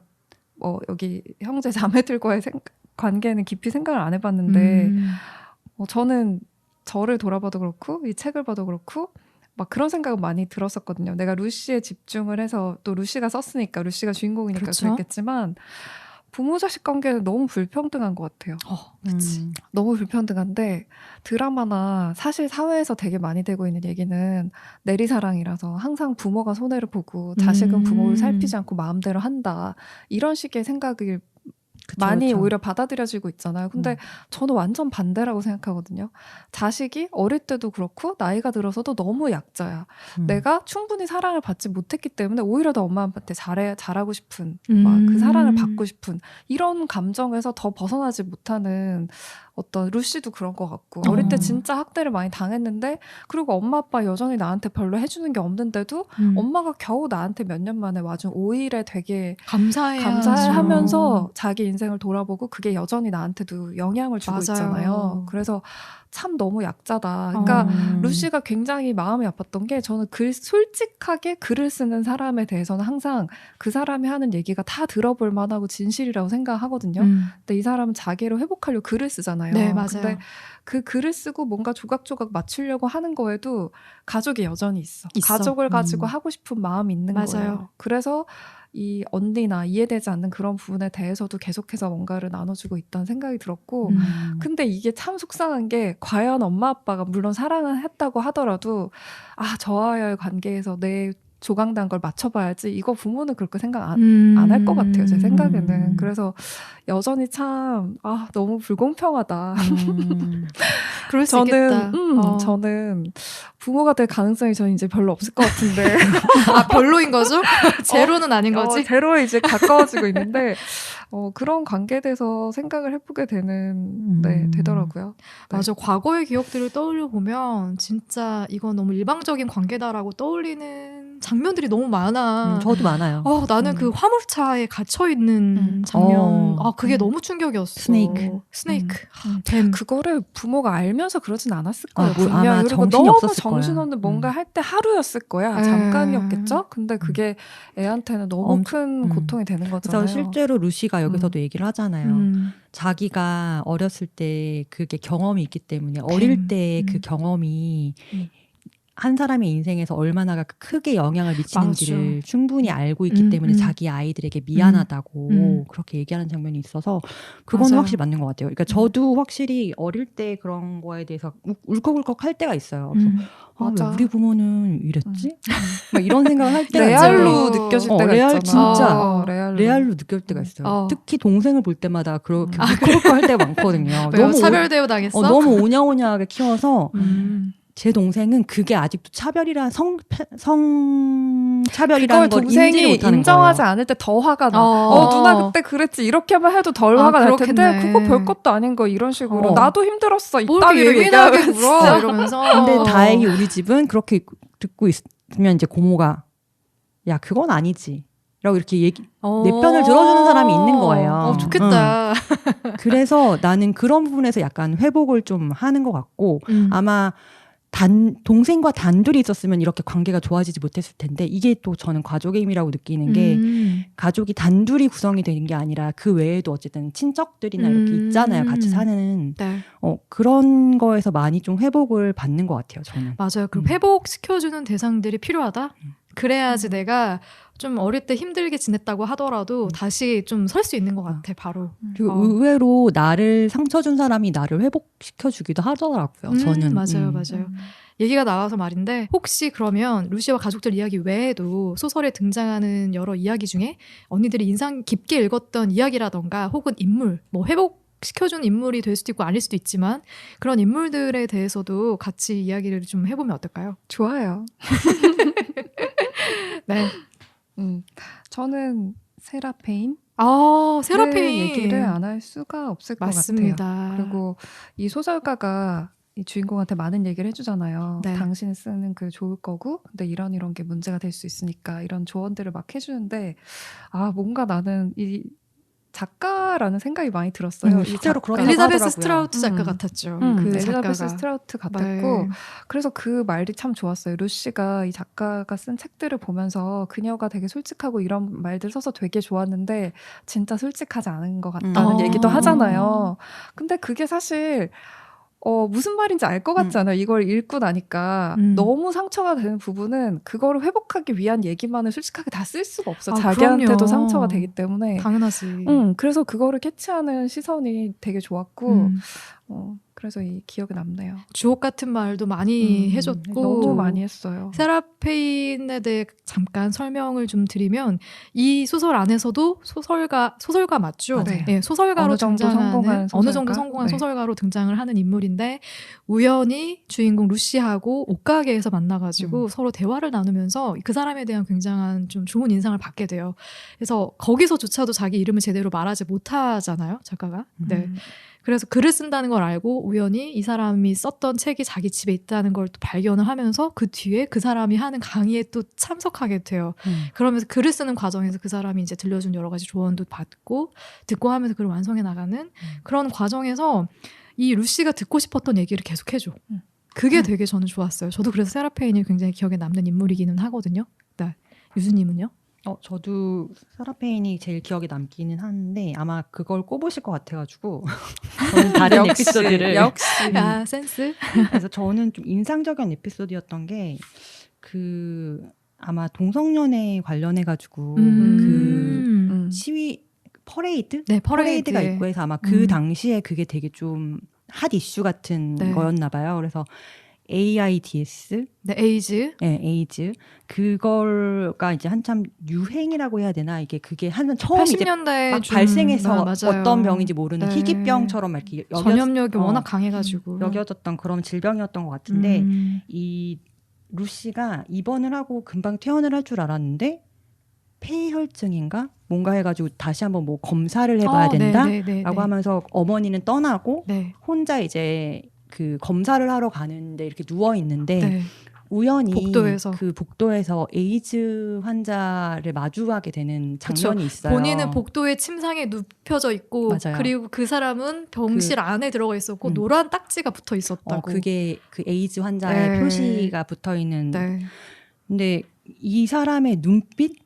S3: 여기 형제 자매들과의 관계는 깊이 생각을 안 해봤는데 저는 저를 돌아봐도 그렇고 이 책을 봐도 그렇고 막 그런 생각은 많이 들었었거든요. 내가 루시에 집중을 해서 또 루시가 썼으니까 루시가 주인공이니까
S1: 그렇죠?
S3: 그랬겠지만 부모 자식 관계는 너무 불평등한 것 같아요.
S1: 그치.
S3: 너무 불평등한데 드라마나 사실 사회에서 되게 많이 되고 있는 얘기는 내리사랑이라서 항상 부모가 손해를 보고 자식은 부모를 살피지 않고 마음대로 한다. 이런 식의 생각을 많이 오히려 받아들여지고 있잖아요. 근데 저는 완전 반대라고 생각하거든요. 자식이 어릴 때도 그렇고 나이가 들어서도 너무 약자야. 내가 충분히 사랑을 받지 못했기 때문에 오히려 더 엄마한테 잘하고 싶은 막 그 사랑을 받고 싶은 이런 감정에서 더 벗어나지 못하는 어떤 루시도 그런 것 같고 어릴 때 진짜 학대를 많이 당했는데 그리고 엄마 아빠 여전히 나한테 별로 해주는 게 없는데도 엄마가 겨우 나한테 몇 년 만에 와준 오일에 되게 감사해하면서 자기 인생을 돌아보고 그게 여전히 나한테도 영향을 주고
S1: 맞아요.
S3: 있잖아요. 그래서 참 너무 약자다. 그러니까 루시가 굉장히 마음이 아팠던 게 저는 솔직하게 글을 쓰는 사람에 대해서는 항상 그 사람이 하는 얘기가 다 들어볼 만하고 진실이라고 생각하거든요. 근데 이 사람은 자기를 회복하려고 글을 쓰잖아요.
S1: 네, 맞아요.
S3: 근데 그 글을 쓰고 뭔가 조각조각 맞추려고 하는 거에도 가족이 여전히 있어. 가족을 가지고 하고 싶은 마음이 있는
S1: 맞아요.
S3: 거예요. 그래서 이 언니나 이해되지 않는 그런 부분에 대해서도 계속해서 뭔가를 나눠주고 있다는 생각이 들었고 근데 이게 참 속상한 게 과연 엄마 아빠가 물론 사랑은 했다고 하더라도 저와의 관계에서 내 조각난 걸 맞춰봐야지 이거 부모는 그렇게 생각 안 할 것 같아요. 제 생각에는. 그래서 여전히 참 너무 불공평하다.
S1: 그럴 수 있겠다.
S3: 저는 부모가 될 가능성이 저는 이제 별로 없을 것 같은데
S1: 별로인 거죠? 제로는 아닌 거지?
S3: 제로에 이제 가까워지고 있는데 그런 관계에 대해서 생각을 해보게 되더라고요. 네.
S1: 맞아. 과거의 기억들을 떠올려 보면 진짜 이건 너무 일방적인 관계다라고 떠올리는 장면들이 너무 많아.
S2: 저도 많아요.
S1: 나는 그 화물차에 gat혀 있는 장면, 그게 너무 충격이었어. 스네이크. 뱀.
S3: 그거를 부모가 알면서 그러진 않았을 거예요.
S2: 아마
S3: 그리고
S2: 정신이
S3: 너무
S2: 없었을
S3: 정신없는 뭔가 할 때 하루였을 거야. 잠깐이었겠죠? 근데 그게 애한테는 너무 큰 고통이 되는 거잖아요.
S2: 그래서 실제로 루시가 여기서도 얘기를 하잖아요. 자기가 어렸을 때 그게 경험이 있기 때문에 어릴 때 그 경험이 한 사람의 인생에서 얼마나 크게 영향을 미치는지를 충분히 알고 있기 때문에 자기 아이들에게 미안하다고 그렇게 얘기하는 장면이 있어서 그건
S1: 맞아요.
S2: 확실히 맞는 것 같아요. 그러니까 저도 확실히 어릴 때 그런 거에 대해서 울컥울컥 할 때가 있어요. 그래서 왜 우리 부모는 이랬지? 막 이런 생각을 할 때가
S3: 레알로
S2: 있는데
S3: 느껴질 때가
S2: 레알
S3: 있잖아.
S2: 진짜
S3: 레알로
S2: 느껴질 때가 있어요. 특히 동생을 볼 때마다 그렇게 울컥울컥 할 때가 많거든요.
S1: 너무 차별 대우 당했어?
S2: 너무 오냐오냐하게 키워서 제 동생은 그게 아직도 차별이란 성차별이라는 걸 인지를 못하는
S3: 인정하지
S2: 거예요.
S3: 않을 때 더 화가 나. 누나 그때 그랬지 이렇게만 해도 덜 화가 날 텐데 그거 별것도 아닌 거 이런 식으로 나도 힘들었어 이따위로
S1: 예민하게 굴어 이러면서.
S2: 근데 다행히 우리 집은 그렇게 듣고 있으면 이제 고모가 야 그건 아니지 라고 이렇게 내 편을 들어주는 사람이 있는 거예요.
S1: 좋겠다.
S2: 그래서 나는 그런 부분에서 약간 회복을 좀 하는 것 같고 아마 동생과 단둘이 있었으면 이렇게 관계가 좋아지지 못했을 텐데 이게 또 저는 가족의 힘이라고 느끼는 게 가족이 단둘이 구성이 되는 게 아니라 그 외에도 어쨌든 친척들이나 이렇게 있잖아요. 같이 사는 그런 거에서 많이 좀 회복을 받는 것 같아요. 저는.
S1: 맞아요. 그 회복시켜주는 대상들이 필요하다. 그래야지 내가 좀 어릴 때 힘들게 지냈다고 하더라도 다시 좀 설 수 있는 것 같아. 바로.
S2: 그리고 의외로 나를 상처 준 사람이 나를 회복시켜주기도 하더라고요. 저는.
S1: 맞아요. 얘기가 나와서 말인데 혹시 그러면 루시와 가족들 이야기 외에도 소설에 등장하는 여러 이야기 중에 언니들이 인상 깊게 읽었던 이야기라던가 혹은 인물, 뭐 회복시켜준 인물이 될 수도 있고 아닐 수도 있지만 그런 인물들에 대해서도 같이 이야기를 좀 해보면 어떨까요?
S3: 좋아요.
S1: 네.
S3: 저는 세라페인.
S1: 세라페인
S3: 얘기를 안 할 수가 없을
S1: 맞습니다.
S3: 것 같아요. 그리고 이 소설가가 이 주인공한테 많은 얘기를 해주잖아요.
S1: 네.
S3: 당신이 쓰는 글 좋을 거고 근데 이런 게 문제가 될 수 있으니까 이런 조언들을 막 해주는데 뭔가 나는 이 작가라는 생각이 많이 들었어요.
S2: 실제로 그런
S1: 엘리자베스 스트라우트 작가 같았죠. 그
S3: 엘리자베스 스트라우트 같았고
S1: 네.
S3: 그래서 그 말이 참 좋았어요. 루시가 이 작가가 쓴 책들을 보면서 그녀가 되게 솔직하고 이런 말들 써서 되게 좋았는데 진짜 솔직하지 않은 것 같다는 얘기도 하잖아요. 근데 그게 사실 무슨 말인지 알 것 같지 않아요? 이걸 읽고 나니까 너무 상처가 되는 부분은 그거를 회복하기 위한 얘기만을 솔직하게 다 쓸 수가 없어. 자기한테도
S1: 그럼요.
S3: 상처가 되기 때문에.
S1: 당연하지.
S3: 그래서 그거를 캐치하는 시선이 되게 좋았고 그래서 이 기억에 남네요.
S1: 주옥 같은 말도 많이 해줬고
S3: 너무 많이 했어요.
S1: 세라페인에 대해 잠깐 설명을 좀 드리면 이 소설 안에서도 소설가 맞죠?
S3: 네.
S1: 네, 소설가로
S3: 어느 정도
S1: 등장하는
S3: 성공한
S1: 어느 정도
S3: 소설가?
S1: 성공한
S3: 네.
S1: 소설가로 등장을 하는 인물인데 우연히 주인공 루시하고 옷가게에서 만나가지고 서로 대화를 나누면서 그 사람에 대한 굉장한 좀 좋은 인상을 받게 돼요. 그래서 거기서조차도 자기 이름을 제대로 말하지 못하잖아요, 작가가. 네. 그래서 글을 쓴다는 걸 알고 우연히 이 사람이 썼던 책이 자기 집에 있다는 걸 또 발견을 하면서 그 뒤에 그 사람이 하는 강의에 또 참석하게 돼요. 그러면서 글을 쓰는 과정에서 그 사람이 이제 들려준 여러 가지 조언도 받고 듣고 하면서 글을 완성해 나가는 그런 과정에서 이 루시가 듣고 싶었던 얘기를 계속 해줘. 그게 되게 저는 좋았어요. 저도 그래서 세라페인이 굉장히 기억에 남는 인물이기는 하거든요. 네. 유수님은요?
S2: 저도 세라페인이 제일 기억에 남기는 하는데 아마 그걸 꼽으실 것 같아가지고 저는 다른 에피소드를
S3: 역시
S1: 아, 센스?
S2: 그래서 저는 좀 인상적인 에피소드였던 게 아마 동성연애 관련해가지고 그 시위 퍼레이드?
S1: 네,
S2: 퍼레이드가 있고 해서 아마 그 당시에 그게 되게 좀 핫 이슈 같은
S1: 네.
S2: 거였나 봐요. 그래서 AIDS,
S1: 네, 에이즈.
S2: 네, 에이즈 그걸가 이제 한참 유행이라고 해야 되나 이게 그게 한 처음 이제
S1: 80년대에
S2: 막 발생해서
S1: 맞아요.
S2: 어떤 병인지 모르는
S1: 네.
S2: 희귀병처럼 막 이렇게
S1: 전염력이 워낙 강해가지고
S2: 여겨졌던 그런 질병이었던 것 같은데 이 루시가 입원을 하고 금방 퇴원을 할 줄 알았는데 폐혈증인가 뭔가 해가지고 다시 한번 뭐 검사를 해봐야 된다라고 하면서 어머니는 떠나고 혼자 이제 그 검사를 하러 가는데 이렇게 누워 있는데 우연히 복도에서 에이즈 환자를 마주하게 되는 장면이
S1: 그쵸.
S2: 있어요.
S1: 본인은 복도에 침상에 눕혀져 있고
S2: 맞아요.
S1: 그리고 그 사람은 병실 안에 들어가 있었고 노란 딱지가 붙어 있었다고.
S2: 그게 그 에이즈 환자의 표시가 붙어 있는. 근데 이 사람의 눈빛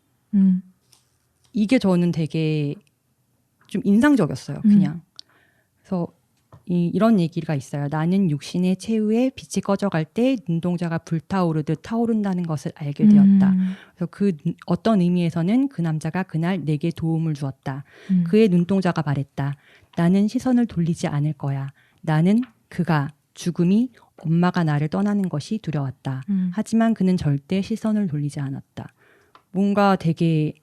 S2: 이게 저는 되게 좀 인상적이었어요. 그냥. 그래서 이런 얘기가 있어요. 나는 육신의 최후에 빛이 꺼져갈 때 눈동자가 불타오르듯 타오른다는 것을 알게 되었다. 그래서 그 어떤 의미에서는 그 남자가 그날 내게 도움을 주었다. 그의 눈동자가 말했다. 나는 시선을 돌리지 않을 거야. 나는 죽음이 엄마가 나를 떠나는 것이 두려웠다. 하지만 그는 절대 시선을 돌리지 않았다. 뭔가 되게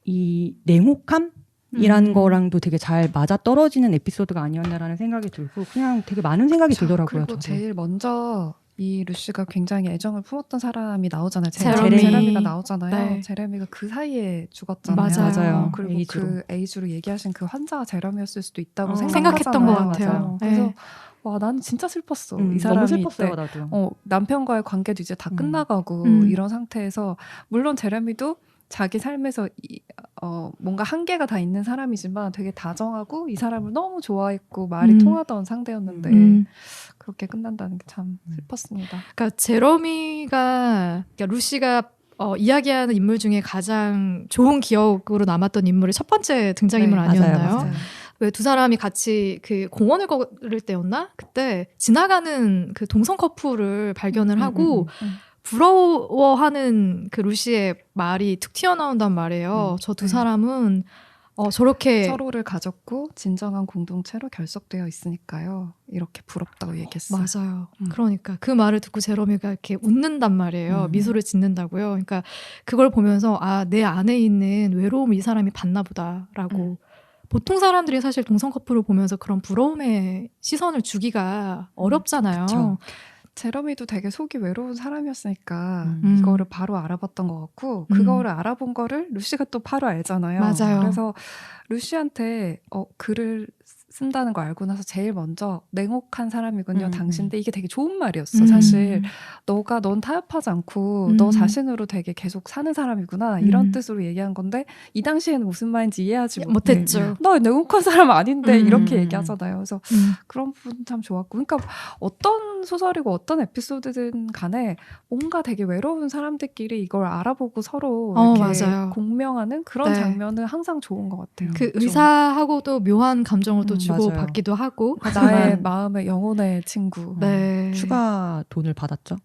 S2: 이 냉혹함? 이라는 거랑도 되게 잘 맞아 떨어지는 에피소드가 아니었나라는 생각이 들고 그냥 되게 많은 생각이 들더라고요.
S3: 그리고
S2: 저도.
S3: 제일 먼저 이 루시가 굉장히 애정을 품었던 사람이 나오잖아요.
S1: 제레미가
S3: 나오잖아요.
S1: 네.
S3: 제레미가 그 사이에 죽었잖아요.
S2: 맞아요.
S3: 그리고
S2: 에이즈로.
S3: 그 에이즈로 얘기하신 그 환자가 제레미였을 수도 있다고
S1: 생각했던 것 같아요.
S3: 맞아요. 그래서 와, 나는 진짜 슬펐어. 이 사람이
S2: 너무 슬펐어요, 나도.
S3: 남편과의 관계도 이제 다 끝나가고 이런 상태에서 물론 제레미도 자기 삶에서 뭔가 한계가 다 있는 사람이지만 되게 다정하고 이 사람을 너무 좋아했고 말이 통하던 상대였는데 그렇게 끝난다는 게 참 슬펐습니다.
S1: 그러니까 그러니까 루시가 이야기하는 인물 중에 가장 좋은 기억으로 남았던 인물이 첫 번째 등장인물 아니었나요?
S3: 맞아요.
S1: 왜 두 사람이 같이 그 공원을 걸을 때였나? 그때 지나가는 그 동성 커플을 발견을 하고 부러워하는 그 루시의 말이 툭 튀어나온단 말이에요. 저 두 사람은 저렇게
S3: 서로를 가졌고 진정한 공동체로 결속되어 있으니까요. 이렇게 부럽다고 얘기했어요.
S1: 맞아요. 그러니까 그 말을 듣고 제러미가 이렇게 웃는단 말이에요. 미소를 짓는다고요. 그러니까 그걸 보면서 내 안에 있는 외로움을 이 사람이 봤나 보다라고. 보통 사람들이 사실 동성 커플을 보면서 그런 부러움의 시선을 주기가 어렵잖아요.
S2: 그쵸.
S3: 제러미도 되게 속이 외로운 사람이었으니까 이거를 바로 알아봤던 것 같고 그거를 알아본 거를 루시가 또 바로 알잖아요.
S1: 맞아요.
S3: 그래서 루시한테 글을 쓴다는 거 알고 나서 제일 먼저 냉혹한 사람이군요. 당신인데 이게 되게 좋은 말이었어. 사실 넌 타협하지 않고 너 자신으로 되게 계속 사는 사람이구나. 이런 뜻으로 얘기한 건데 이 당시에는 무슨 말인지 이해하지
S1: 못했죠.
S3: 너 냉혹한 사람 아닌데 이렇게 얘기하잖아요. 그래서 그런 부분 참 좋았고 그러니까 어떤 소설이고 어떤 에피소드든 간에 뭔가 되게 외로운 사람들끼리 이걸 알아보고 서로 이렇게
S1: 맞아요.
S3: 공명하는 그런 장면은 항상 좋은 것 같아요.
S1: 그 의사하고도 묘한 감정을 또 주고
S2: 맞아요.
S1: 받기도 하고
S3: 나의 마음의 영혼의 친구.
S1: 네.
S2: 추가 돈을 받았죠?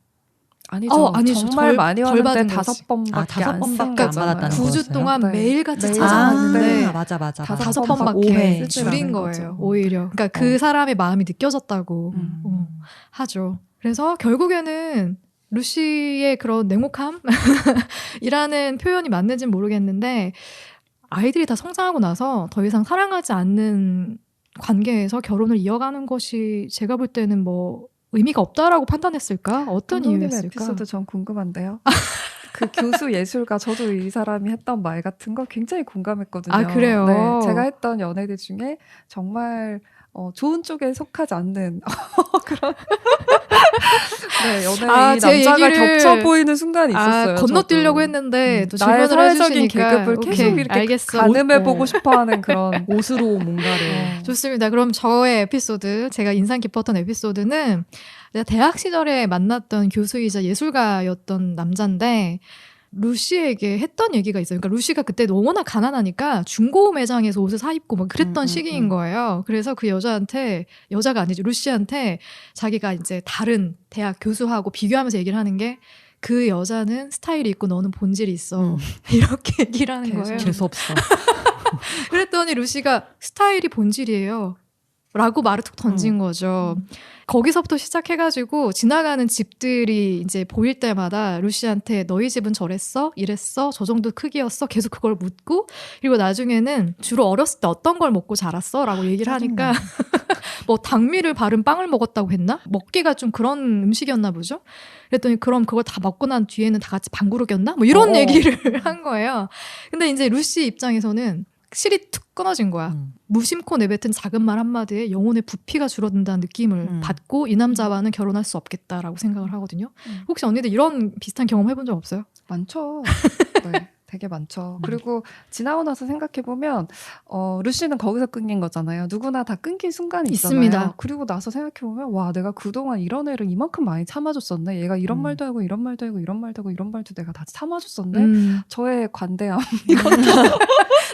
S3: 아니죠.
S1: 아니죠.
S3: 정말 많이
S1: 덜
S3: 왔는데
S1: 받은
S3: 5번밖에 안 쓴
S2: 번밖에 안
S3: 거잖아요.
S2: 받았다는
S1: 9주
S2: 거였어요?
S1: 동안
S3: 네.
S1: 매일같이
S3: 매일
S1: 찾아왔는데
S2: 맞아.
S1: 5번밖에
S2: 오해.
S1: 줄인 거예요. 오히려. 그러니까 그 사람의 마음이 느껴졌다고 하죠. 그래서 결국에는 루시의 그런 냉혹함이라는 표현이 맞는지는 모르겠는데 아이들이 다 성장하고 나서 더 이상 사랑하지 않는 관계에서 결혼을 이어가는 것이 제가 볼 때는 뭐 의미가 없다라고 판단했을까? 어떤
S3: 감독님의
S1: 이유였을까?
S3: 에피소드 전 궁금한데요. 그 교수 예술가 저도 이 사람이 했던 말 같은 거 굉장히 공감했거든요.
S1: 아, 그래요?
S3: 네, 제가 했던 연애들 중에 정말 좋은 쪽에 속하지 않는 그런 네, 연애에 이
S1: 제
S3: 남자가
S1: 얘기를
S3: 겹쳐 보이는 순간이 있었어요.
S1: 건너뛰려고
S3: 저도.
S1: 했는데 또
S3: 나의
S1: 질문을
S3: 사회적인
S1: 해주시니까
S3: 계급을
S1: 오케이,
S3: 계속 이렇게
S1: 알겠어.
S3: 가늠해보고 싶어하는 그런
S2: 옷으로 뭔가를
S1: 좋습니다. 그럼 저의 에피소드, 제가 인상 깊었던 에피소드는 내가 대학 시절에 만났던 교수이자 예술가였던 남자인데 루시에게 했던 얘기가 있어요. 그러니까 루시가 그때 너무나 가난하니까 중고 매장에서 옷을 사 입고 막 그랬던 시기인 거예요. 그래서 그 여자가 아니죠. 루시한테 자기가 이제 다른 대학 교수하고 비교하면서 얘기를 하는 게 그 여자는 스타일이 있고 너는 본질이 있어. 이렇게 얘기를 하는 거예요.
S2: 재수없어.
S1: 그랬더니 루시가 스타일이 본질이에요. 라고 말을 툭 던진 거죠. 거기서부터 시작해가지고 지나가는 집들이 이제 보일 때마다 루시한테 너희 집은 저랬어? 이랬어? 저 정도 크기였어? 계속 그걸 묻고 그리고 나중에는 주로 어렸을 때 어떤 걸 먹고 자랐어? 라고 얘기를 하니까 뭐 당미를 바른 빵을 먹었다고 했나? 먹기가 좀 그런 음식이었나 보죠? 그랬더니 그럼 그걸 다 먹고 난 뒤에는 다 같이 방구로 꼈나? 뭐 이런 얘기를 한 거예요. 근데 이제 루시 입장에서는 실이 툭 끊어진 거야. 무심코 내뱉은 작은 말 한마디에 영혼의 부피가 줄어든다는 느낌을 받고 이 남자와는 결혼할 수 없겠다라고 생각을 하거든요. 혹시 언니들 이런 비슷한 경험 해본 적 없어요?
S3: 많죠. 네, 되게 많죠. 그리고 지나고 나서 생각해보면 루시는 거기서 끊긴 거잖아요. 누구나 다 끊긴 순간이 있잖아요.
S1: 있습니다.
S3: 그리고 나서 생각해보면 와 내가 그동안 이런 애를 이만큼 많이 참아줬었네. 얘가 이런 말도 하고 이런 말도 하고 이런 말도 하고 이런 말도 내가 다 참아줬었네. 저의 관대함 이것도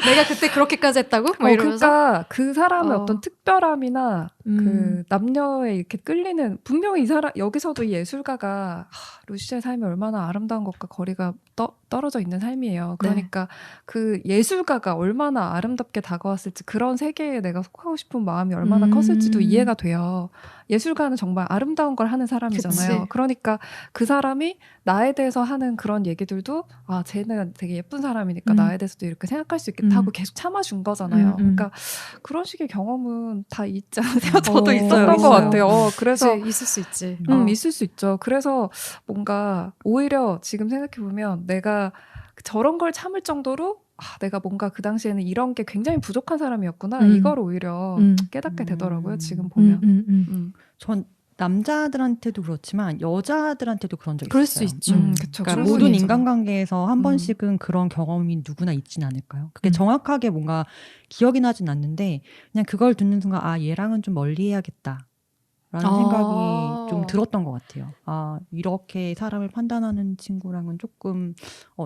S1: 내가 그때 그렇게까지 했다고? 뭐 이러면서
S3: 그러니까 그 사람의 어떤 특별함이나 그 남녀에 이렇게 끌리는 분명히 이 사람 여기서도 이 예술가가 루시의 삶이 얼마나 아름다운 것과 거리가 떨어져 있는 삶이에요. 그러니까 그 예술가가 얼마나 아름답게 다가왔을지 그런 세계에 내가 속하고 싶은 마음이 얼마나 컸을지도 이해가 돼요. 예술가는 정말 아름다운 걸 하는 사람이잖아요.
S1: 그치.
S3: 그러니까 그 사람이 나에 대해서 하는 그런 얘기들도 쟤는 되게 예쁜 사람이니까 나에 대해서도 이렇게 생각할 수 있겠다 하고 계속 참아준 거잖아요. 그러니까 그런 식의 경험은 다 있지 않으세요? 저도 있었던 것 같아요. 그래서
S1: 그치, 있을 수 있지.
S3: 있을 수 있죠. 그래서 뭔가 오히려 지금 생각해보면 내가 저런 걸 참을 정도로 내가 뭔가 그 당시에는 이런 게 굉장히 부족한 사람이었구나. 이걸 오히려 깨닫게 되더라고요. 지금 보면.
S2: 전 남자들한테도 그렇지만 여자들한테도 그런 적이
S1: 그럴
S2: 있어요.
S1: 수 있죠.
S3: 그쵸.
S2: 그러니까
S3: 충분히
S2: 모든
S3: 있죠.
S2: 인간관계에서 한 번씩은 그런 경험이 누구나 있진 않을까요? 그게 정확하게 뭔가 기억이 나진 않는데 그냥 그걸 듣는 순간 얘랑은 좀 멀리해야겠다. 라는 생각이 좀 들었던 것 같아요. 이렇게 사람을 판단하는 친구랑은 조금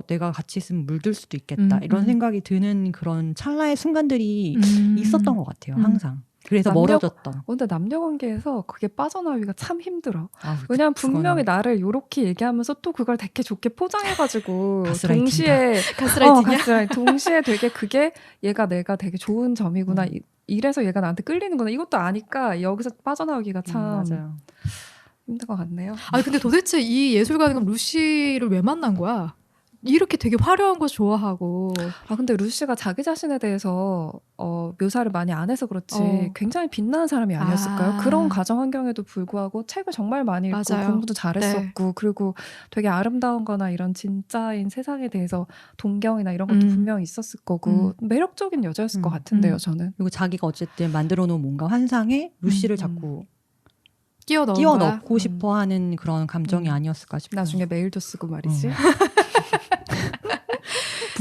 S2: 내가 같이 있으면 물들 수도 있겠다. 이런 생각이 드는 그런 찰나의 순간들이 있었던 것 같아요. 항상. 그래서 멀어졌던.
S3: 근데 남녀 관계에서 그게 빠져나오기가 참 힘들어. 왜냐면 분명히 나를 요렇게 얘기하면서 또 그걸 되게 좋게 포장해가지고 동시에 되게 그게 내가 되게 좋은 점이구나. 이래서 얘가 나한테 끌리는구나. 이것도 아니까 여기서 빠져나오기가 참
S2: 맞아요.
S3: 힘든 것 같네요.
S1: 근데 도대체 이 예술가는 루시를 왜 만난 거야? 이렇게 되게 화려한 거 좋아하고.
S3: 근데 루시가 자기 자신에 대해서 묘사를 많이 안 해서 그렇지 굉장히 빛나는 사람이 아니었을까요? 그런 가정 환경에도 불구하고 책을 정말 많이 읽고
S1: 맞아요.
S3: 공부도 잘했었고 그리고 되게 아름다운 거나 이런 진짜인 세상에 대해서 동경이나 이런 것도 분명히 있었을 거고 매력적인 여자였을 것 같은데요, 저는.
S2: 그리고 자기가 어쨌든 만들어 놓은 뭔가 환상에 루시를 자꾸 끼워
S1: 거야?
S2: 넣고 싶어 하는 그런 감정이 아니었을까 싶어요.
S3: 나중에 메일도 쓰고 말이지.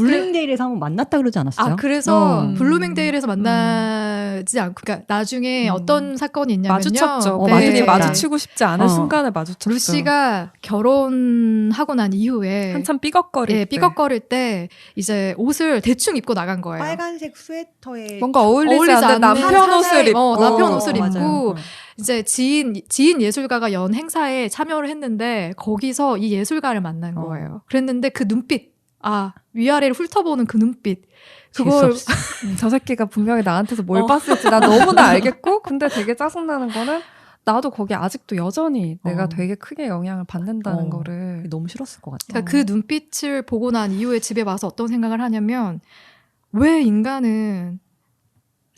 S2: 블루밍데일에서 한번 만났다 그러지 않았어요?
S1: 그래서 블루밍데일에서 만나지 않고, 그러니까 나중에 어떤 사건이 있냐면요.
S3: 마주쳤죠.
S1: 네.
S3: 마주치고 싶지 않은 순간에 마주쳤죠.
S1: 루시가 결혼하고 난 이후에
S3: 한참 삐걱거릴
S1: 때 이제 옷을 대충 입고 나간 거예요.
S2: 빨간색 스웨터에
S3: 뭔가 어울리지 않는 남편 옷을 입고
S1: 남편 옷을 입고
S2: 맞아요.
S1: 이제 지인 예술가가 연 행사에 참여를 했는데 거기서 이 예술가를 만난 거예요. 그랬는데 그 눈빛, 위아래를 훑어보는 그 눈빛, 그걸
S3: 저 새끼가 분명히 나한테서 뭘 봤을지 난 너무나 알겠고, 근데 되게 짜증나는 거는 나도 거기 아직도 여전히 내가 되게 크게 영향을 받는다는 거를.
S2: 너무 싫었을 것 같아요.
S1: 그러니까 그 눈빛을 보고 난 이후에 집에 와서 어떤 생각을 하냐면, 왜 인간은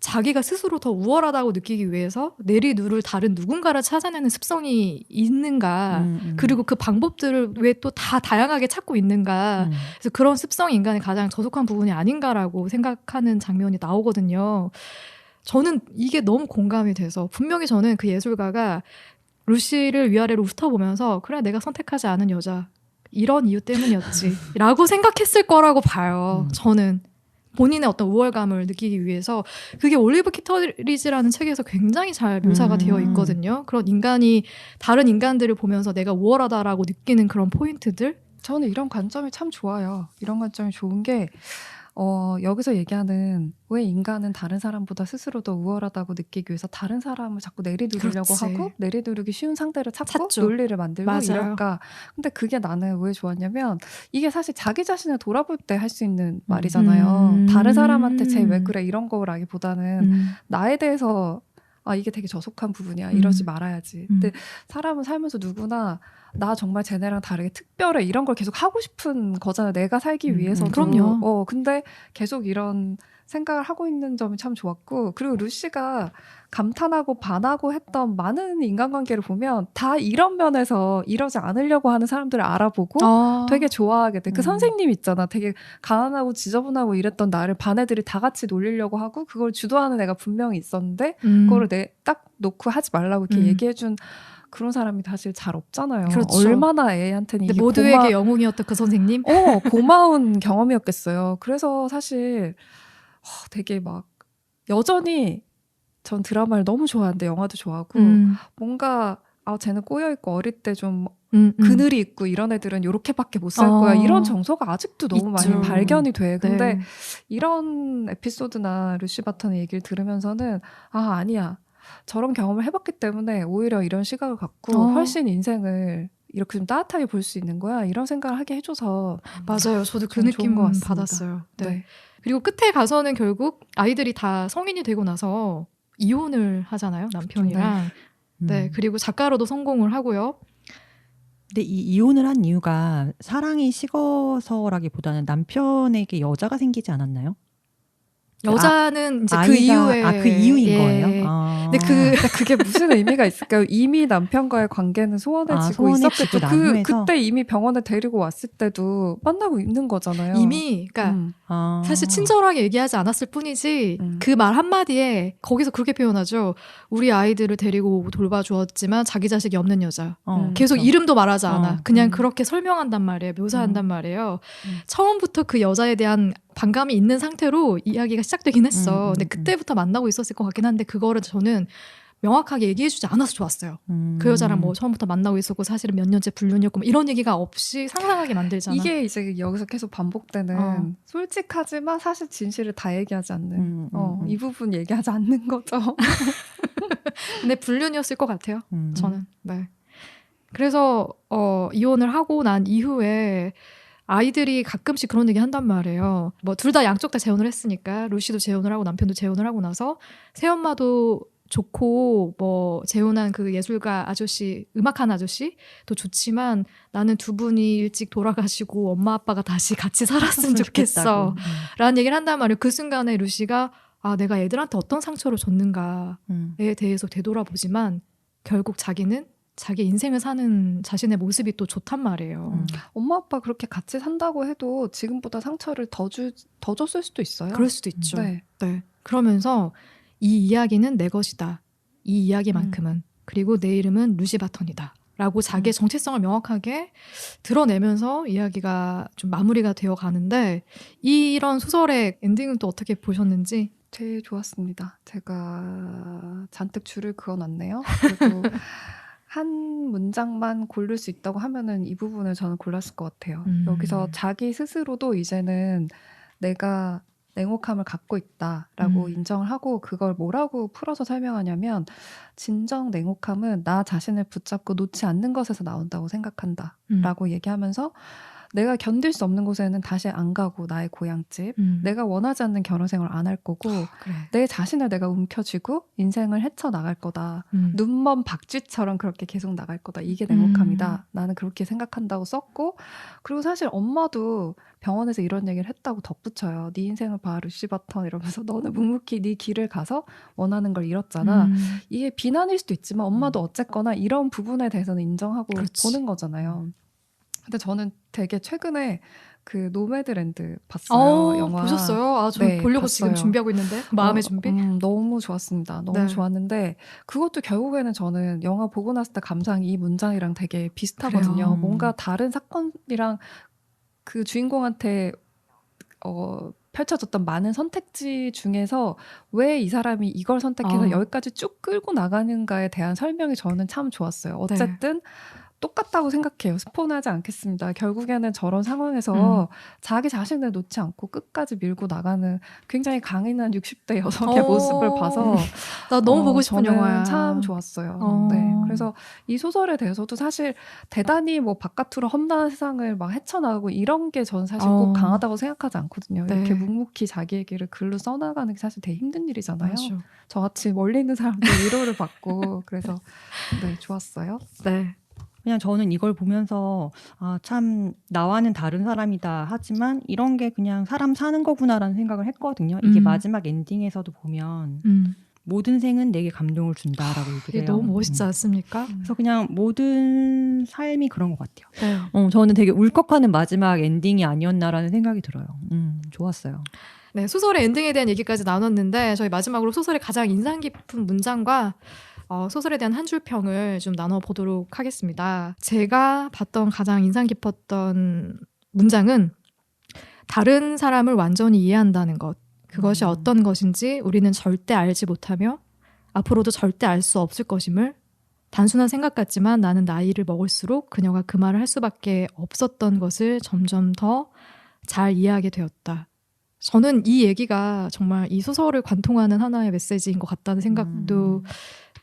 S1: 자기가 스스로 더 우월하다고 느끼기 위해서 내리 누를 다른 누군가를 찾아내는 습성이 있는가, 그리고 그 방법들을 왜 또 다 다양하게 찾고 있는가, 그래서 그런 습성이 인간의 가장 저속한 부분이 아닌가라고 생각하는 장면이 나오거든요. 저는 이게 너무 공감이 돼서, 분명히 저는 그 예술가가 루시를 위아래로 훑어보면서 그래, 내가 선택하지 않은 여자 이런 이유 때문이었지 라고 생각했을 거라고 봐요. 저는 본인의 어떤 우월감을 느끼기 위해서. 그게 올리브 키터리지라는 책에서 굉장히 잘 묘사가 되어 있거든요. 그런 인간이 다른 인간들을 보면서 내가 우월하다라고 느끼는 그런 포인트들.
S3: 저는 이런 관점이 참 좋아요. 이런 관점이 좋은 게 여기서 얘기하는, 왜 인간은 다른 사람보다 스스로 더 우월하다고 느끼기 위해서 다른 사람을 자꾸 내리누르려고
S1: 그렇지.
S3: 하고, 내리누르기 쉬운 상대를 찾고
S1: 찾죠.
S3: 논리를 만들고
S1: 맞아요.
S3: 이럴까. 근데 그게 나는 왜 좋았냐면, 이게 사실 자기 자신을 돌아볼 때 할 수 있는 말이잖아요. 다른 사람한테 쟤 왜 그래 이런 거라기보다는 나에 대해서 이게 되게 저속한 부분이야, 이러지 말아야지. 근데 사람은 살면서 누구나 나 정말 쟤네랑 다르게 특별해 이런 걸 계속 하고 싶은 거잖아요, 내가 살기 위해서도.
S1: 그럼요.
S3: 근데 계속 이런 생각을 하고 있는 점이 참 좋았고, 그리고 루시가 감탄하고 반하고 했던 많은 인간관계를 보면 다 이런 면에서 이러지 않으려고 하는 사람들을 알아보고 되게 좋아하게 돼. 그 선생님 있잖아, 되게 가난하고 지저분하고 이랬던 나를 반 애들이 다 같이 놀리려고 하고 그걸 주도하는 애가 분명히 있었는데 그거를 딱 놓고 하지 말라고 이렇게 얘기해준 그런 사람이 사실 잘 없잖아요.
S1: 그렇죠.
S3: 얼마나 애한테는 이게
S1: 모두에게 영웅이었던 그 선생님.
S3: 고마운 경험이었겠어요. 그래서 사실 되게 막 여전히 전 드라마를 너무 좋아하는데 영화도 좋아하고 뭔가 쟤는 꼬여있고 어릴 때 좀 그늘이 있고 이런 애들은 요렇게밖에 못 살 거야, 이런 정서가 아직도 너무
S1: 있죠.
S3: 많이 발견이 돼. 근데
S1: 네.
S3: 이런 에피소드나 루시 바턴의 얘기를 들으면서는 아니야, 저런 경험을 해봤기 때문에 오히려 이런 시각을 갖고 훨씬 인생을 이렇게 좀 따뜻하게 볼 수 있는 거야, 이런 생각을 하게 해줘서.
S1: 맞아요. 저도 그
S3: 좋은
S1: 느낌
S3: 것 같습니다.
S1: 받았어요. 네.
S3: 네.
S1: 그리고 끝에 가서는 결국 아이들이 다 성인이 되고 나서 이혼을 하잖아요, 남편이랑. 네. 그리고 작가로도 성공을 하고요.
S2: 근데 이 이혼을 한 이유가 사랑이 식어서라기보다는 남편에게 여자가 생기지 않았나요?
S1: 여자는 이제 그 이후에
S2: 그 이유인 거예요.
S1: 근데
S3: 그게 무슨 의미가 있을까요? 이미 남편과의 관계는 소원해지고 있었겠죠. 그때 이미 병원에 데리고 왔을 때도 만나고 있는 거잖아요.
S1: 이미, 그러니까 사실 친절하게 얘기하지 않았을 뿐이지 그 말 한마디에 거기서 그렇게 표현하죠. 우리 아이들을 데리고 돌봐주었지만 자기 자식이 없는 여자. 계속
S2: 그렇죠.
S1: 이름도 말하지 않아. 그냥 그렇게 설명한단 말이에요. 묘사한단 말이에요. 처음부터 그 여자에 대한 반감이 있는 상태로 이야기가 시작되긴 했어. 근데 그때부터 만나고 있었을 것 같긴 한데 그거를 저는 명확하게 얘기해주지 않아서 좋았어요. 그 여자랑 뭐 처음부터 만나고 있었고 사실은 몇 년째 불륜이었고 뭐 이런 얘기가 없이 상상하게 만들잖아.
S3: 이게 이제 여기서 계속 반복되는 솔직하지만 사실 진실을 다 얘기하지 않는 이 부분 얘기하지 않는 거죠.
S1: 근데 불륜이었을 것 같아요. 저는. 네. 그래서 이혼을 하고 난 이후에 아이들이 가끔씩 그런 얘기 한단 말이에요. 뭐 둘 다 양쪽 다 재혼을 했으니까 루시도 재혼을 하고 남편도 재혼을 하고 나서 새엄마도 좋고 뭐 재혼한 그 예술가 아저씨, 음악하는 아저씨도 좋지만 나는 두 분이 일찍 돌아가시고 엄마 아빠가 다시 같이 살았으면 좋겠어 라는 얘기를 한단 말이에요. 그 순간에 루시가 내가 애들한테 어떤 상처를 줬는가에 대해서 되돌아보지만 결국 자기는 자기 인생을 사는 자신의 모습이 또 좋단 말이에요.
S3: 엄마 아빠 그렇게 같이 산다고 해도 지금보다 상처를 더 줬을 수도 있어요.
S1: 그럴 수도 있죠.
S3: 네.
S1: 그러면서 이 이야기는 내 것이다. 이 이야기만큼은. 그리고 내 이름은 루시 바턴이다. 라고 자기의 정체성을 명확하게 드러내면서 이야기가 좀 마무리가 되어 가는데 이런 소설의 엔딩은 또 어떻게 보셨는지?
S3: 제일 좋았습니다. 제가 잔뜩 줄을 그어놨네요. 그리고 한 문장만 고를 수 있다고 하면은 이 부분을 저는 골랐을 것 같아요. 여기서 자기 스스로도 이제는 내가 냉혹함을 갖고 있다라고 인정을 하고 그걸 뭐라고 풀어서 설명하냐면 진정 냉혹함은 나 자신을 붙잡고 놓지 않는 것에서 나온다고 생각한다 라고 얘기하면서 내가 견딜 수 없는 곳에는 다시 안 가고 나의 고향집 내가 원하지 않는 결혼생활 안 할 거고
S1: 그래.
S3: 내 자신을 내가 움켜쥐고 인생을 헤쳐나갈 거다. 눈먼 박쥐처럼 그렇게 계속 나갈 거다. 이게 냉혹함이다. 나는 그렇게 생각한다고 썼고 그리고 사실 엄마도 병원에서 이런 얘기를 했다고 덧붙여요. 네 인생을 봐 루시 바턴 이러면서 너는 묵묵히 네 길을 가서 원하는 걸 잃었잖아. 이게 비난일 수도 있지만 엄마도 어쨌거나 이런 부분에 대해서는 인정하고
S1: 그렇지.
S3: 보는 거잖아요. 근데 저는 되게 최근에 그 노매드랜드 봤어요. 영화.
S1: 보셨어요? 아, 저
S3: 네,
S1: 보려고
S3: 봤어요.
S1: 지금 준비하고 있는데 마음의 준비?
S3: 너무 좋았습니다. 너무
S1: 네.
S3: 좋았는데 그것도 결국에는 저는 영화 보고 났을 때 감상이 이 문장이랑 되게 비슷하거든요.
S1: 그래요.
S3: 뭔가 다른 사건이랑 그 주인공한테 펼쳐졌던 많은 선택지 중에서 왜 이 사람이 이걸 선택해서 여기까지 쭉 끌고 나가는가에 대한 설명이 저는 참 좋았어요. 어쨌든 똑같다고 생각해요. 스포하지 않겠습니다. 결국에는 저런 상황에서 자기 자신을 놓지 않고 끝까지 밀고 나가는 굉장히 강인한 60대 여성의 모습을 봐서
S1: 나 너무 보고 싶은
S3: 저는
S1: 영화야.
S3: 참 좋았어요. 네, 그래서 이 소설에 대해서도 사실 대단히 뭐 바깥으로 험난한 세상을 막 헤쳐나가고 이런 게 저는 사실 꼭 강하다고 생각하지 않거든요.
S1: 네.
S3: 이렇게 묵묵히 자기의 길을 글로 써나가는 게 사실 되게 힘든 일이잖아요.
S1: 맞아.
S3: 저같이 멀리 있는 사람들 위로를 받고 그래서 네, 좋았어요.
S1: 네.
S2: 그냥 저는 이걸 보면서 참 나와는 다른 사람이다 하지만 이런 게 그냥 사람 사는 거구나라는 생각을 했거든요. 이게 마지막 엔딩에서도 보면 모든 생은 내게 감동을 준다라고 얘기를 해요.
S1: 너무 멋있지 않습니까?
S2: 그래서 그냥 모든 삶이 그런 것 같아요.
S1: 네.
S2: 저는 되게 울컥하는 마지막 엔딩이 아니었나라는 생각이 들어요. 좋았어요.
S1: 네, 소설의 엔딩에 대한 얘기까지 나눴는데 저희 마지막으로 소설의 가장 인상 깊은 문장과 소설에 대한 한 줄 평을 좀 나눠보도록 하겠습니다. 제가 봤던 가장 인상 깊었던 문장은 다른 사람을 완전히 이해한다는 것. 그것이 어떤 것인지 우리는 절대 알지 못하며 앞으로도 절대 알 수 없을 것임을 단순한 생각 같지만 나는 나이를 먹을수록 그녀가 그 말을 할 수밖에 없었던 것을 점점 더 잘 이해하게 되었다. 저는 이 얘기가 정말 이 소설을 관통하는 하나의 메시지인 것 같다는 생각도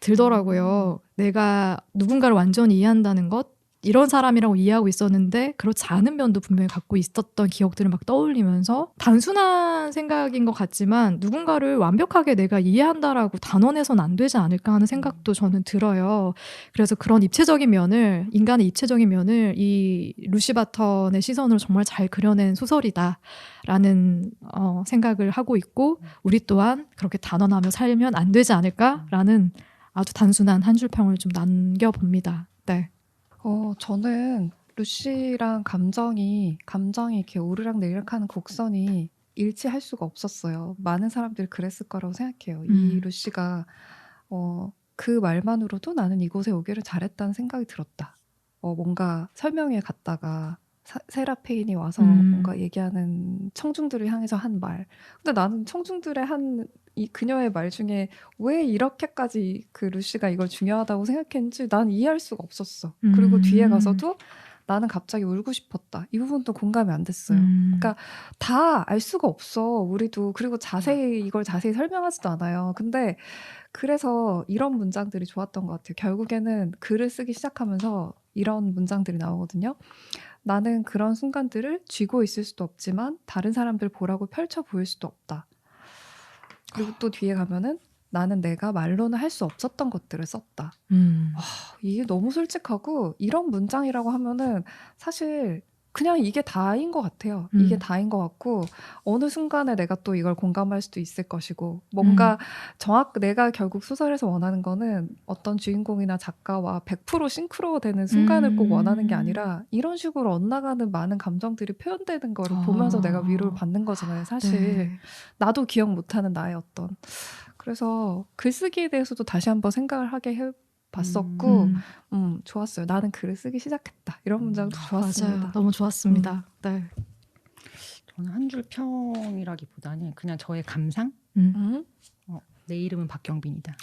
S1: 들더라고요. 내가 누군가를 완전히 이해한다는 것, 이런 사람이라고 이해하고 있었는데 그렇지 않은 면도 분명히 갖고 있었던 기억들을 막 떠올리면서 단순한 생각인 것 같지만 누군가를 완벽하게 내가 이해한다라고 단언해서는 안 되지 않을까 하는 생각도 저는 들어요. 그래서 그런 입체적인 면을, 인간의 입체적인 면을 이 루시 바턴의 시선으로 정말 잘 그려낸 소설이다라는 생각을 하고 있고 우리 또한 그렇게 단언하며 살면 안 되지 않을까라는 아주 단순한 한 줄 평을 좀 남겨봅니다. 네.
S3: 저는 루시랑 감정이 이렇게 오르락내리락하는 곡선이 일치할 수가 없었어요. 많은 사람들이 그랬을 거라고 생각해요. 이 루시가 그 말만으로도 나는 이곳에 오기를 잘했다는 생각이 들었다. 뭔가 설명회 갔다가 세라페인이 와서 뭔가 얘기하는 청중들을 향해서 한 말. 근데 나는 청중들의 이 그녀의 말 중에 왜 이렇게까지 그 루시가 이걸 중요하다고 생각했는지 난 이해할 수가 없었어. 그리고 뒤에 가서도 나는 갑자기 울고 싶었다. 이 부분도 공감이 안 됐어요. 그러니까 다 알 수가 없어. 우리도. 그리고 이걸 자세히 설명하지도 않아요. 근데 그래서 이런 문장들이 좋았던 것 같아요. 결국에는 글을 쓰기 시작하면서 이런 문장들이 나오거든요. 나는 그런 순간들을 쥐고 있을 수도 없지만 다른 사람들 보라고 펼쳐 보일 수도 없다. 그리고 또 뒤에 가면은 나는 내가 말로는 할 수 없었던 것들을 썼다. 이게 너무 솔직하고 이런 문장이라고 하면은 사실 그냥 이게 다인 것 같아요. 이게 다인 것 같고 어느 순간에 내가 또 이걸 공감할 수도 있을 것이고 뭔가 내가 결국 소설에서 원하는 거는 어떤 주인공이나 작가와 100% 싱크로되는 순간을 꼭 원하는 게 아니라 이런 식으로 엇나가는 많은 감정들이 표현되는 거를 보면서 내가 위로를 받는 거잖아요. 사실
S1: 네.
S3: 나도 기억 못하는 나의 그래서 글쓰기에 대해서도 다시 한번 생각을 하게 봤었고 좋았어요. 나는 글을 쓰기 시작했다. 이런 문장도 좋았습니다.
S1: 맞아요. 너무 좋았습니다. 네.
S2: 저는 한 줄 평이라기보다는 그냥 저의 감상? 내 이름은 박경빈이다.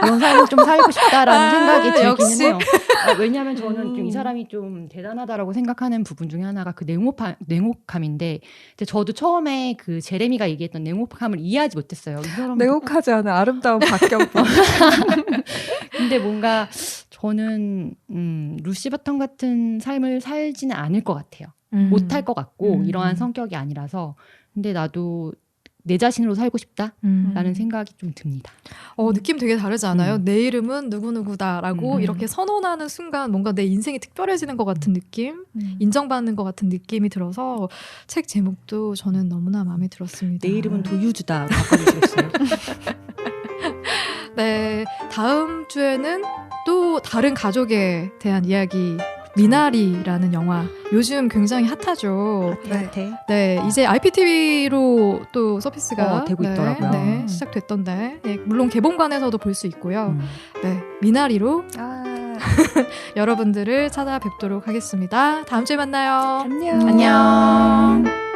S2: 그런 삶을 좀 살고 싶다라는 생각이 들기는
S1: 역시.
S2: 해요. 왜냐하면 저는 좀 이 사람이 좀 대단하다라고 생각하는 부분 중에 하나가 그 냉혹함인데, 저도 처음에 그 제레미가 얘기했던 냉혹함을 이해하지 못했어요. 이 사람은
S3: 냉혹하지 않은 아름다운 박경빈.
S2: 근데 뭔가 저는 루시 바턴 같은 삶을 살지는 않을 것 같아요. 못할 것 같고 이러한 성격이 아니라서. 근데 나도 내 자신으로 살고 싶다라는 생각이 좀 듭니다.
S1: 느낌 되게 다르지 않아요? 내 이름은 누구누구다라고 이렇게 선언하는 순간 뭔가 내 인생이 특별해지는 것 같은 느낌? 인정받는 것 같은 느낌이 들어서 책 제목도 저는 너무나 마음에 들었습니다.
S2: 내 이름은 도유주다. 바꿔주시겠어요?
S1: 네, 다음 주에는 또 다른 가족에 대한 이야기, 미나리라는 영화 요즘 굉장히 핫하죠. 네, 이제 IPTV로 또 서비스가
S2: 되고 있더라고요.
S1: 네, 시작됐던데 물론 개봉관에서도 볼 수 있고요. 네, 미나리로 여러분들을 찾아뵙도록 하겠습니다. 다음 주에 만나요.
S3: 안녕.
S1: 안녕.